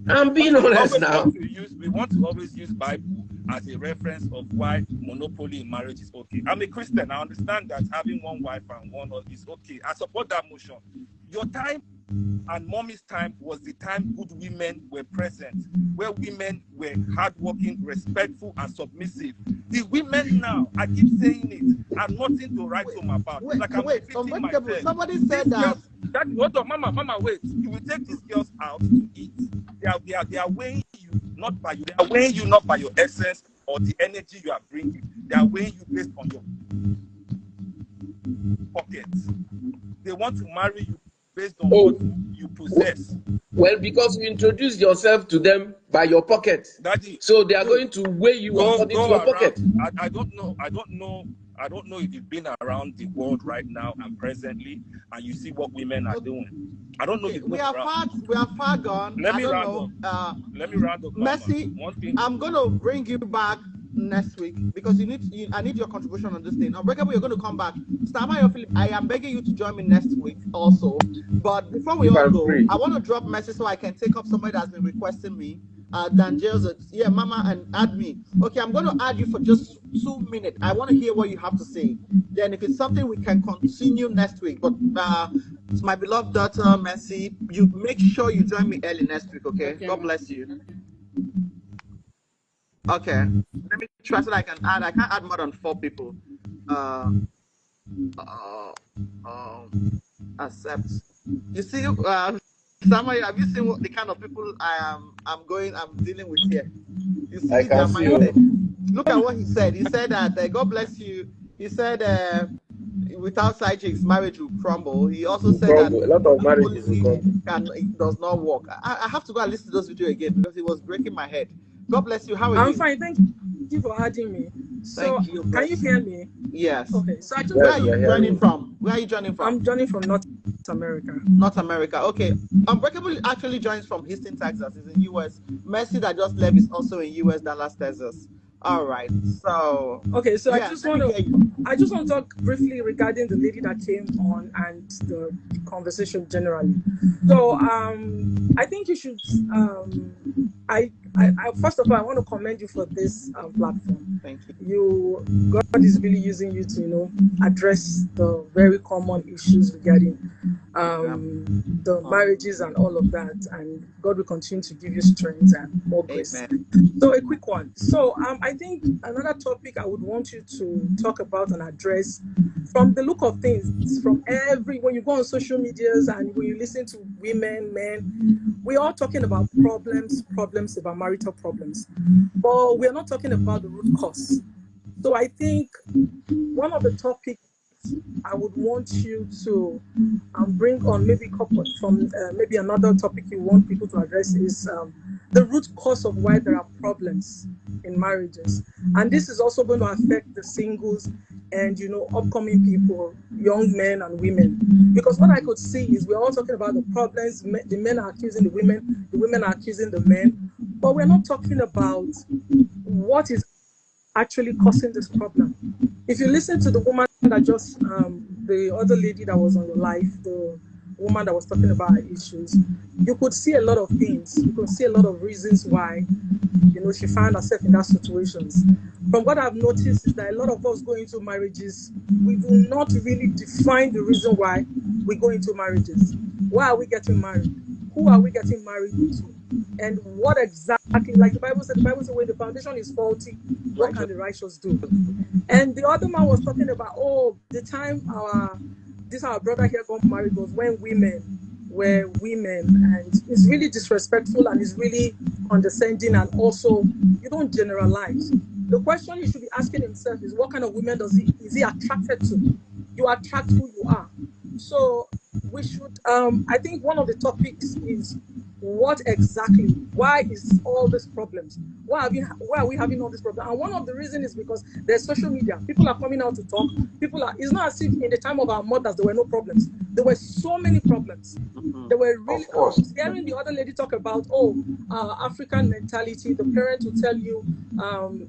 I'm being honest now. We want to always use Bible as a reference of why monopoly in marriage is okay. I'm a Christian. I understand that having one wife and one husband is okay. I support that motion. Your time and mommy's time was the time good women were present, where women were hardworking, respectful, and submissive. The women now, I keep saying it, are nothing to write home about. Somebody said that. Hold on, Mama, wait. You will take these girls out to eat. They are weighing you not by you. They are weighing you not by your essence or the energy you are bringing. They are weighing you based on your pockets. They want to marry you based on what you possess. Well, because you introduce yourself to them by your pocket. Daddy, so they are going to weigh you according to your pocket. I don't know I don't know if you've been around the world right now and presently, and you see what women are doing. I don't know if you've we looked are around. far gone. Let I me don't round know. up. Let me round up, Mama. Mercy, One thing. I'm gonna bring you back next week because I need your contribution on this thing. Unbreakable, you're going to come back. Starma, Philip, I am begging you to join me next week also. But before we If all I'm go, free. I want to drop message so I can take up somebody that's been requesting me. Dangerous, yeah, Mama, and add me. Okay, I'm going to add you for just 2 minutes. I want to hear what you have to say. Then, if it's something we can continue next week. But my beloved daughter, Mercy, you make sure you join me early next week. Okay. God bless you. Okay, let me try so that I can add. I can't add more than 4 people. Accept. You see, Samuel, have you seen what the kind of people I'm dealing with here? You see I their can see mindset. you. Look at what he said. He said that God bless you. He said without side chicks, marriage will crumble. He also said that A lot of marriages will crumble. it does not work. I have to go and listen to those videos again because it was breaking my head. God bless you. How are you? I'm fine. Thank you for adding me. So, Thank you. can you hear me? Yes. Okay. So, I just Where are you joining from? Where are you joining from? I'm joining from North America. North America. Okay. Unbreakable actually joins from Houston, Texas. It's in US. Mercy that just left is also in US, Dallas, Texas. All right. So okay. So yeah, I just want to talk briefly regarding the lady that came on and the conversation generally. So I think you should I first of all, I want to commend you for this platform. Thank you. God is really using you to, address the very common issues regarding the marriages and all of that. And God will continue to give you strength and more grace. Amen. So a quick one. So I think another topic I would want you to talk about and address, from the look of things, from when you go on social medias and when you listen to women, men, we're all talking about problems about marital problems, but we're not talking about the root cause. So I think one of the topics I would want you to bring on, maybe couple from maybe another topic you want people to address, is the root cause of why there are problems in marriages. And this is also going to affect the singles and upcoming people, young men and women, because what I could see is we're all talking about the problems. The men are accusing the women are accusing the men, but we're not talking about what is actually causing this problem. If you listen to the woman that just the other lady that was on your live, the woman that was talking about her issues, you could see a lot of things. You could see a lot of reasons why she found herself in that situations. From what I've noticed is that a lot of us go into marriages, we do not really define the reason why we go into marriages. Why are we getting married? Who are we getting married to? And what exactly, like the Bible says, when the foundation is faulty, what can the righteous do? And the other man was talking about, the time our brother here got married was when women were women, and it's really disrespectful and it's really condescending, and also you don't generalize. The question you should be asking himself is, what kind of women is he attracted to? You attract who you are. So we should, I think one of the topics is why is all these problems? Why are we having all these problems? And one of the reasons is because there's social media. People are coming out to talk. It's not as if in the time of our mothers there were no problems. There were so many problems. There were really, I was hearing the other lady talk about, African mentality. The parent will tell you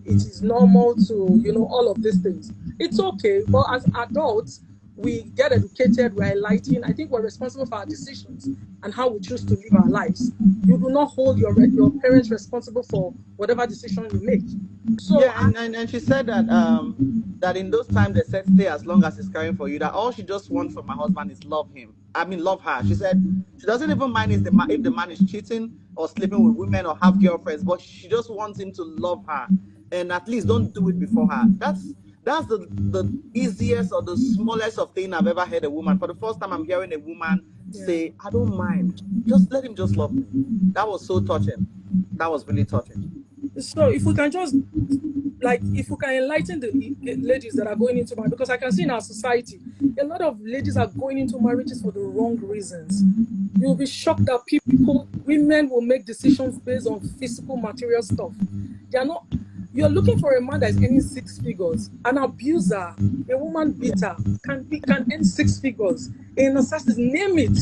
it is normal to, all of these things. It's okay, but as adults, we get educated, we're enlightened. I think we're responsible for our decisions and how we choose to live our lives. You do not hold your parents responsible for whatever decision you make. So yeah, and she said that that in those times they said stay as long as he's caring for you. That all she just wants from my husband is love her. She said she doesn't even mind if the man is cheating or sleeping with women or have girlfriends, but she just wants him to love her, and at least don't do it before her. That's the easiest or the smallest of thing I've ever heard a woman. For the first time, I'm hearing a woman say, I don't mind. Just let him just love me. That was so touching. That was really touching. So if we can just, if we can enlighten the ladies that are going into marriage, because I can see in our society, a lot of ladies are going into marriages for the wrong reasons. You'll be shocked that women will make decisions based on physical, material stuff. They are not, You're looking for a man that's earning 6 figures. An abuser, a woman beater can earn 6 figures. A narcissist, name it.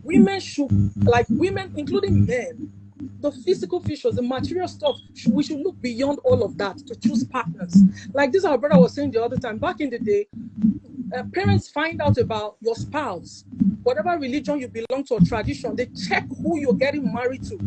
Women should, like women, including men, the physical features, the material stuff, we should look beyond all of that to choose partners. Like this, our brother was saying the other time, back in the day, parents find out about your spouse, whatever religion you belong to or tradition, they check who you're getting married to.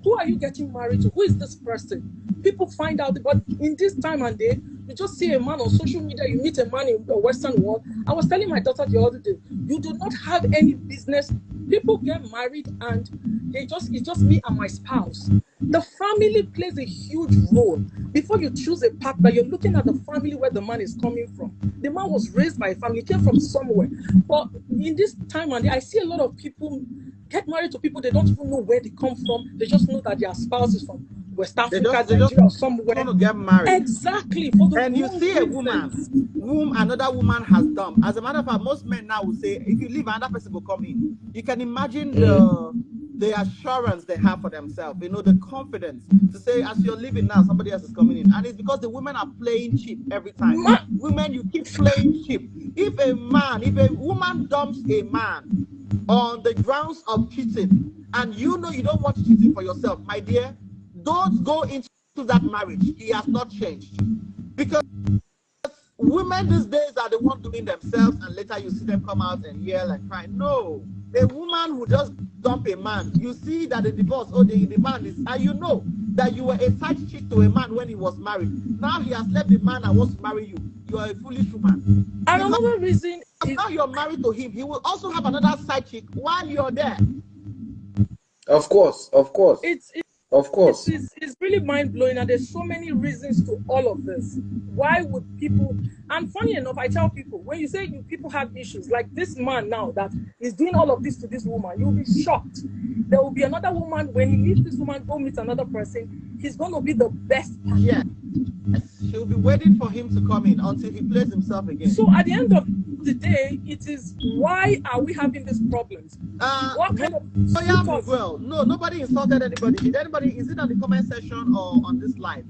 Who are you getting married to? Who is this person? People find out, but in this time and day, you just see a man on social media, you meet a man in the Western world. I was telling my daughter the other day, you do not have any business. People get married and it's just me and my spouse. The family plays a huge role. Before you choose a partner, you're looking at the family where the man is coming from. The man was raised by a family, came from somewhere. But in this time and day, I see a lot of people get married to people, they don't even know where they come from. They just know that their spouse is from West Africa, Nigeria, or somewhere. Want to get married. Exactly. For the and you see a woman whom another woman has dumped. As a matter of fact, most men now will say, if you leave, another person will come in. You can imagine the assurance they have for themselves, you know, the confidence to say, as you're leaving now, somebody else is coming in. And it's because the women are playing cheap every time. Women, you keep playing cheap. If a woman dumps a man on the grounds of cheating, and you know you don't want cheating for yourself, my dear, don't go into that marriage. He has not changed. Because women these days are the ones doing themselves, and later you see them come out and yell and cry. No, a woman who just dump a man, you see that the divorce, the man is, and you know that you were a side chick to a man when he was married. Now he has left the man and wants to marry you. You are a foolish woman. And another reason is, now you're married to him, he will also have another side chick while you're there. Of course. Of course. It's really mind-blowing, and there's so many reasons to all of this. Why would people, and funny enough, I tell people, when you say people have issues, like this man now that is doing all of this to this woman, you'll be shocked. There will be another woman, when he leaves this woman, go meet another person, he's going to be the best. Yeah. She'll be waiting for him to come in until he plays himself again. So at the end of the day, it is, why are we having these problems? What kind of Well, no, nobody insulted anybody. Did anybody, is it on the comment section or on this live?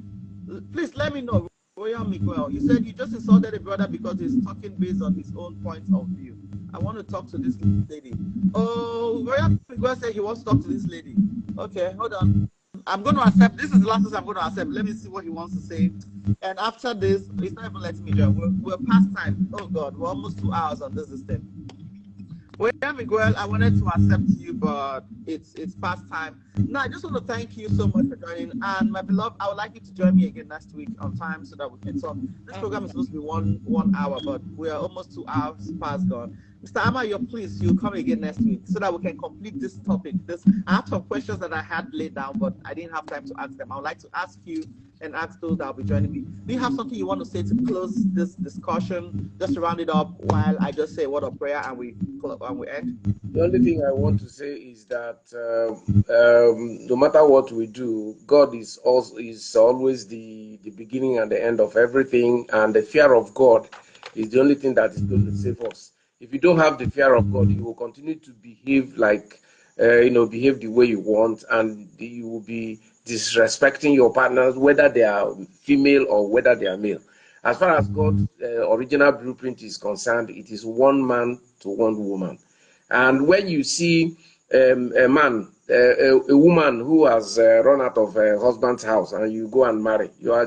Please let me know. Royal Miguel, you said you just insulted a brother because he's talking based on his own point of view. I want to talk to this lady. Oh, Royal Miguel said he wants to talk to this lady. Okay, hold on. I'm going to accept. This is the last thing I'm going to accept. Let me see what he wants to say. And after this, he's not even letting me join. We're past time. Oh, God. We're almost 2 hours on this system. Well, Miguel, I wanted to accept you, but it's past time. Now, I just want to thank you so much for joining. And my beloved, I would like you to join me again next week on time so that we can talk. This program is supposed to be one hour, but we are almost 2 hours past gone. Mr. Amayo, please, you'll come again next week so that we can complete this topic. I have some questions that I had laid down, but I didn't have time to ask them. I would like to ask you and ask those that will be joining me. Do you have something you want to say to close this discussion, just to round it up while I just say a word of prayer and we end? The only thing I want to say is that no matter what we do, God is always the beginning and the end of everything, and the fear of God is the only thing that is going to save us. If you don't have the fear of God, you will continue to behave like, behave the way you want, and you will be disrespecting your partners, whether they are female or whether they are male. As far as God's original blueprint is concerned, it is one man to one woman. And when you see a woman who has run out of her husband's house and you go and marry, you are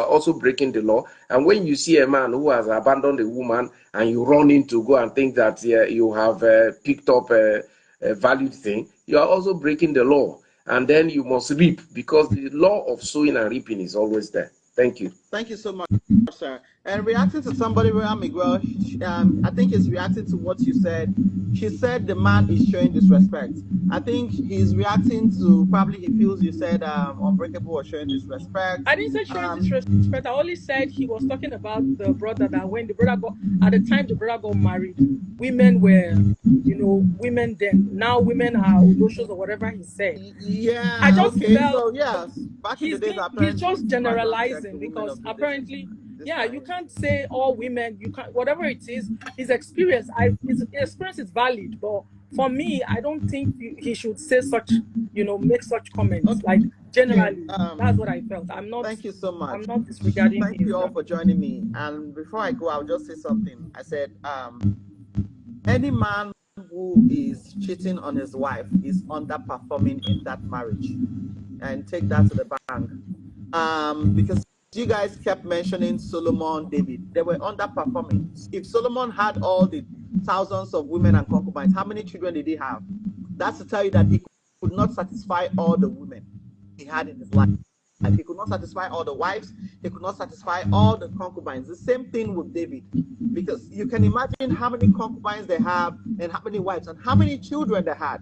also breaking the law. And when you see a man who has abandoned a woman and you run in to go and think that you have picked up a valued thing, you are also breaking the law. And then you must reap, because the law of sowing and reaping is always there. Thank you. Thank you so much, sir. And reacting to somebody, Miguel, I think he's reacting to what you said. She said the man is showing disrespect. I think he's reacting to, probably he feels you said Unbreakable was showing disrespect. I didn't say showing disrespect. I only said he was talking about the brother, that when the brother at the time the brother got married, women were, women then. Now women are Odoshos or whatever he said. Yeah. I just felt, so yes, back in the days, he's just generalizing, because apparently, you can't say all women, you can't, whatever it is, his experience is valid, but for me, I don't think he should say such, make such comments. Like generally, that's what I felt. Thank you so much. I'm not disregarding Thank you all for joining me. And before I go, I'll just say something. I said, any man who is cheating on his wife is underperforming in that marriage, and take that to the bank. Because you guys kept mentioning Solomon, David, they were underperforming. If Solomon had all the thousands of women and concubines, how many children did he have? That's to tell you that he could not satisfy all the women he had in his life. Like, he could not satisfy all the wives, he could not satisfy all the concubines. The same thing with David, because you can imagine how many concubines they have and how many wives and how many children they had.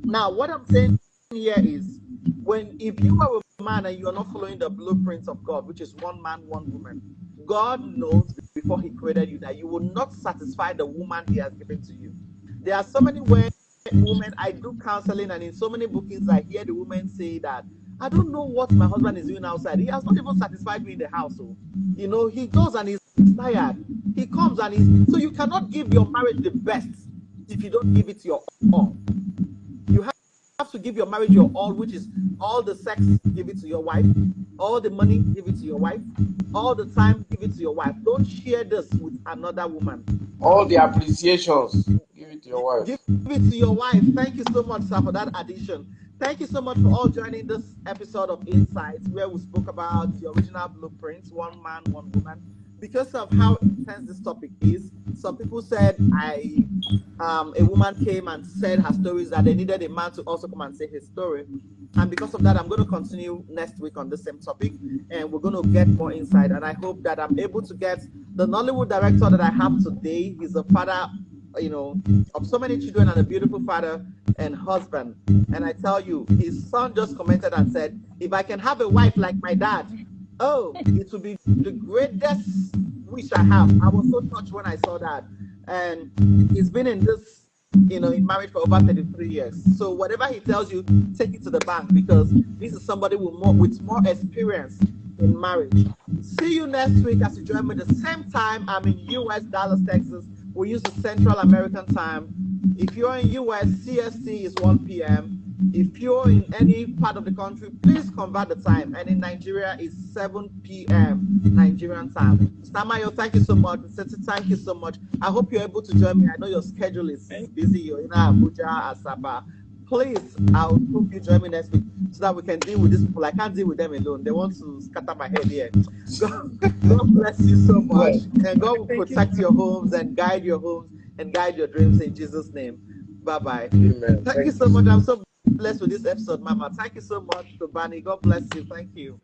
Now, what I'm saying here is, if you are a man and you are not following the blueprints of God, which is one man, one woman, God knows before he created you that you will not satisfy the woman he has given to you. There are so many women, I do counseling, and in so many bookings I hear the women say that, I don't know what my husband is doing outside. He has not even satisfied me in the house. So, he goes and he's tired. He comes and so you cannot give your marriage the best if you don't give it your all. You have to give your marriage your all, which is all the sex, give it to your wife. All the money, give it to your wife. All the time, give it to your wife. Don't share this with another woman. All the appreciations, give it to your wife. Give it to your wife. Thank you so much, sir, for that addition. Thank you so much for all joining this episode of Insights, where we spoke about the original blueprints, one man, one woman. Because of how intense this topic is, some people said a woman came and said her stories, that they needed a man to also come and say his story. And because of that, I'm going to continue next week on the same topic, and we're going to get more insight. And I hope that I'm able to get the Nollywood director that I have today. He's a father, of so many children, and a beautiful father and husband. And I tell you, his son just commented and said, if I can have a wife like my dad, it will be the greatest wish I have. I was so touched when I saw that. And he's been in this, in marriage for over 33 years. So whatever he tells you, take it to the bank, because this is somebody with more experience in marriage. See you next week as you join me the same time. I'm in US, Dallas, Texas. We use the Central American time. If you're in US, CST is 1 p.m. If you're in any part of the country, please convert the time. And in Nigeria, it's 7 p.m. Nigerian time. Stamayo, thank you so much. Seti, thank you so much. I hope you're able to join me. I know your schedule is busy. You're in Abuja, Asaba. Please, I hope you join me next week so that we can deal with these people. I can't deal with them alone. They want to scatter my head here. God bless you so much. And God will protect your homes and guide your homes and guide your dreams in Jesus' name. Bye-bye. Amen. Thank you so much. I'm so blessed with this episode, Mama. Thank you so much, Tobani. God bless you. Thank you.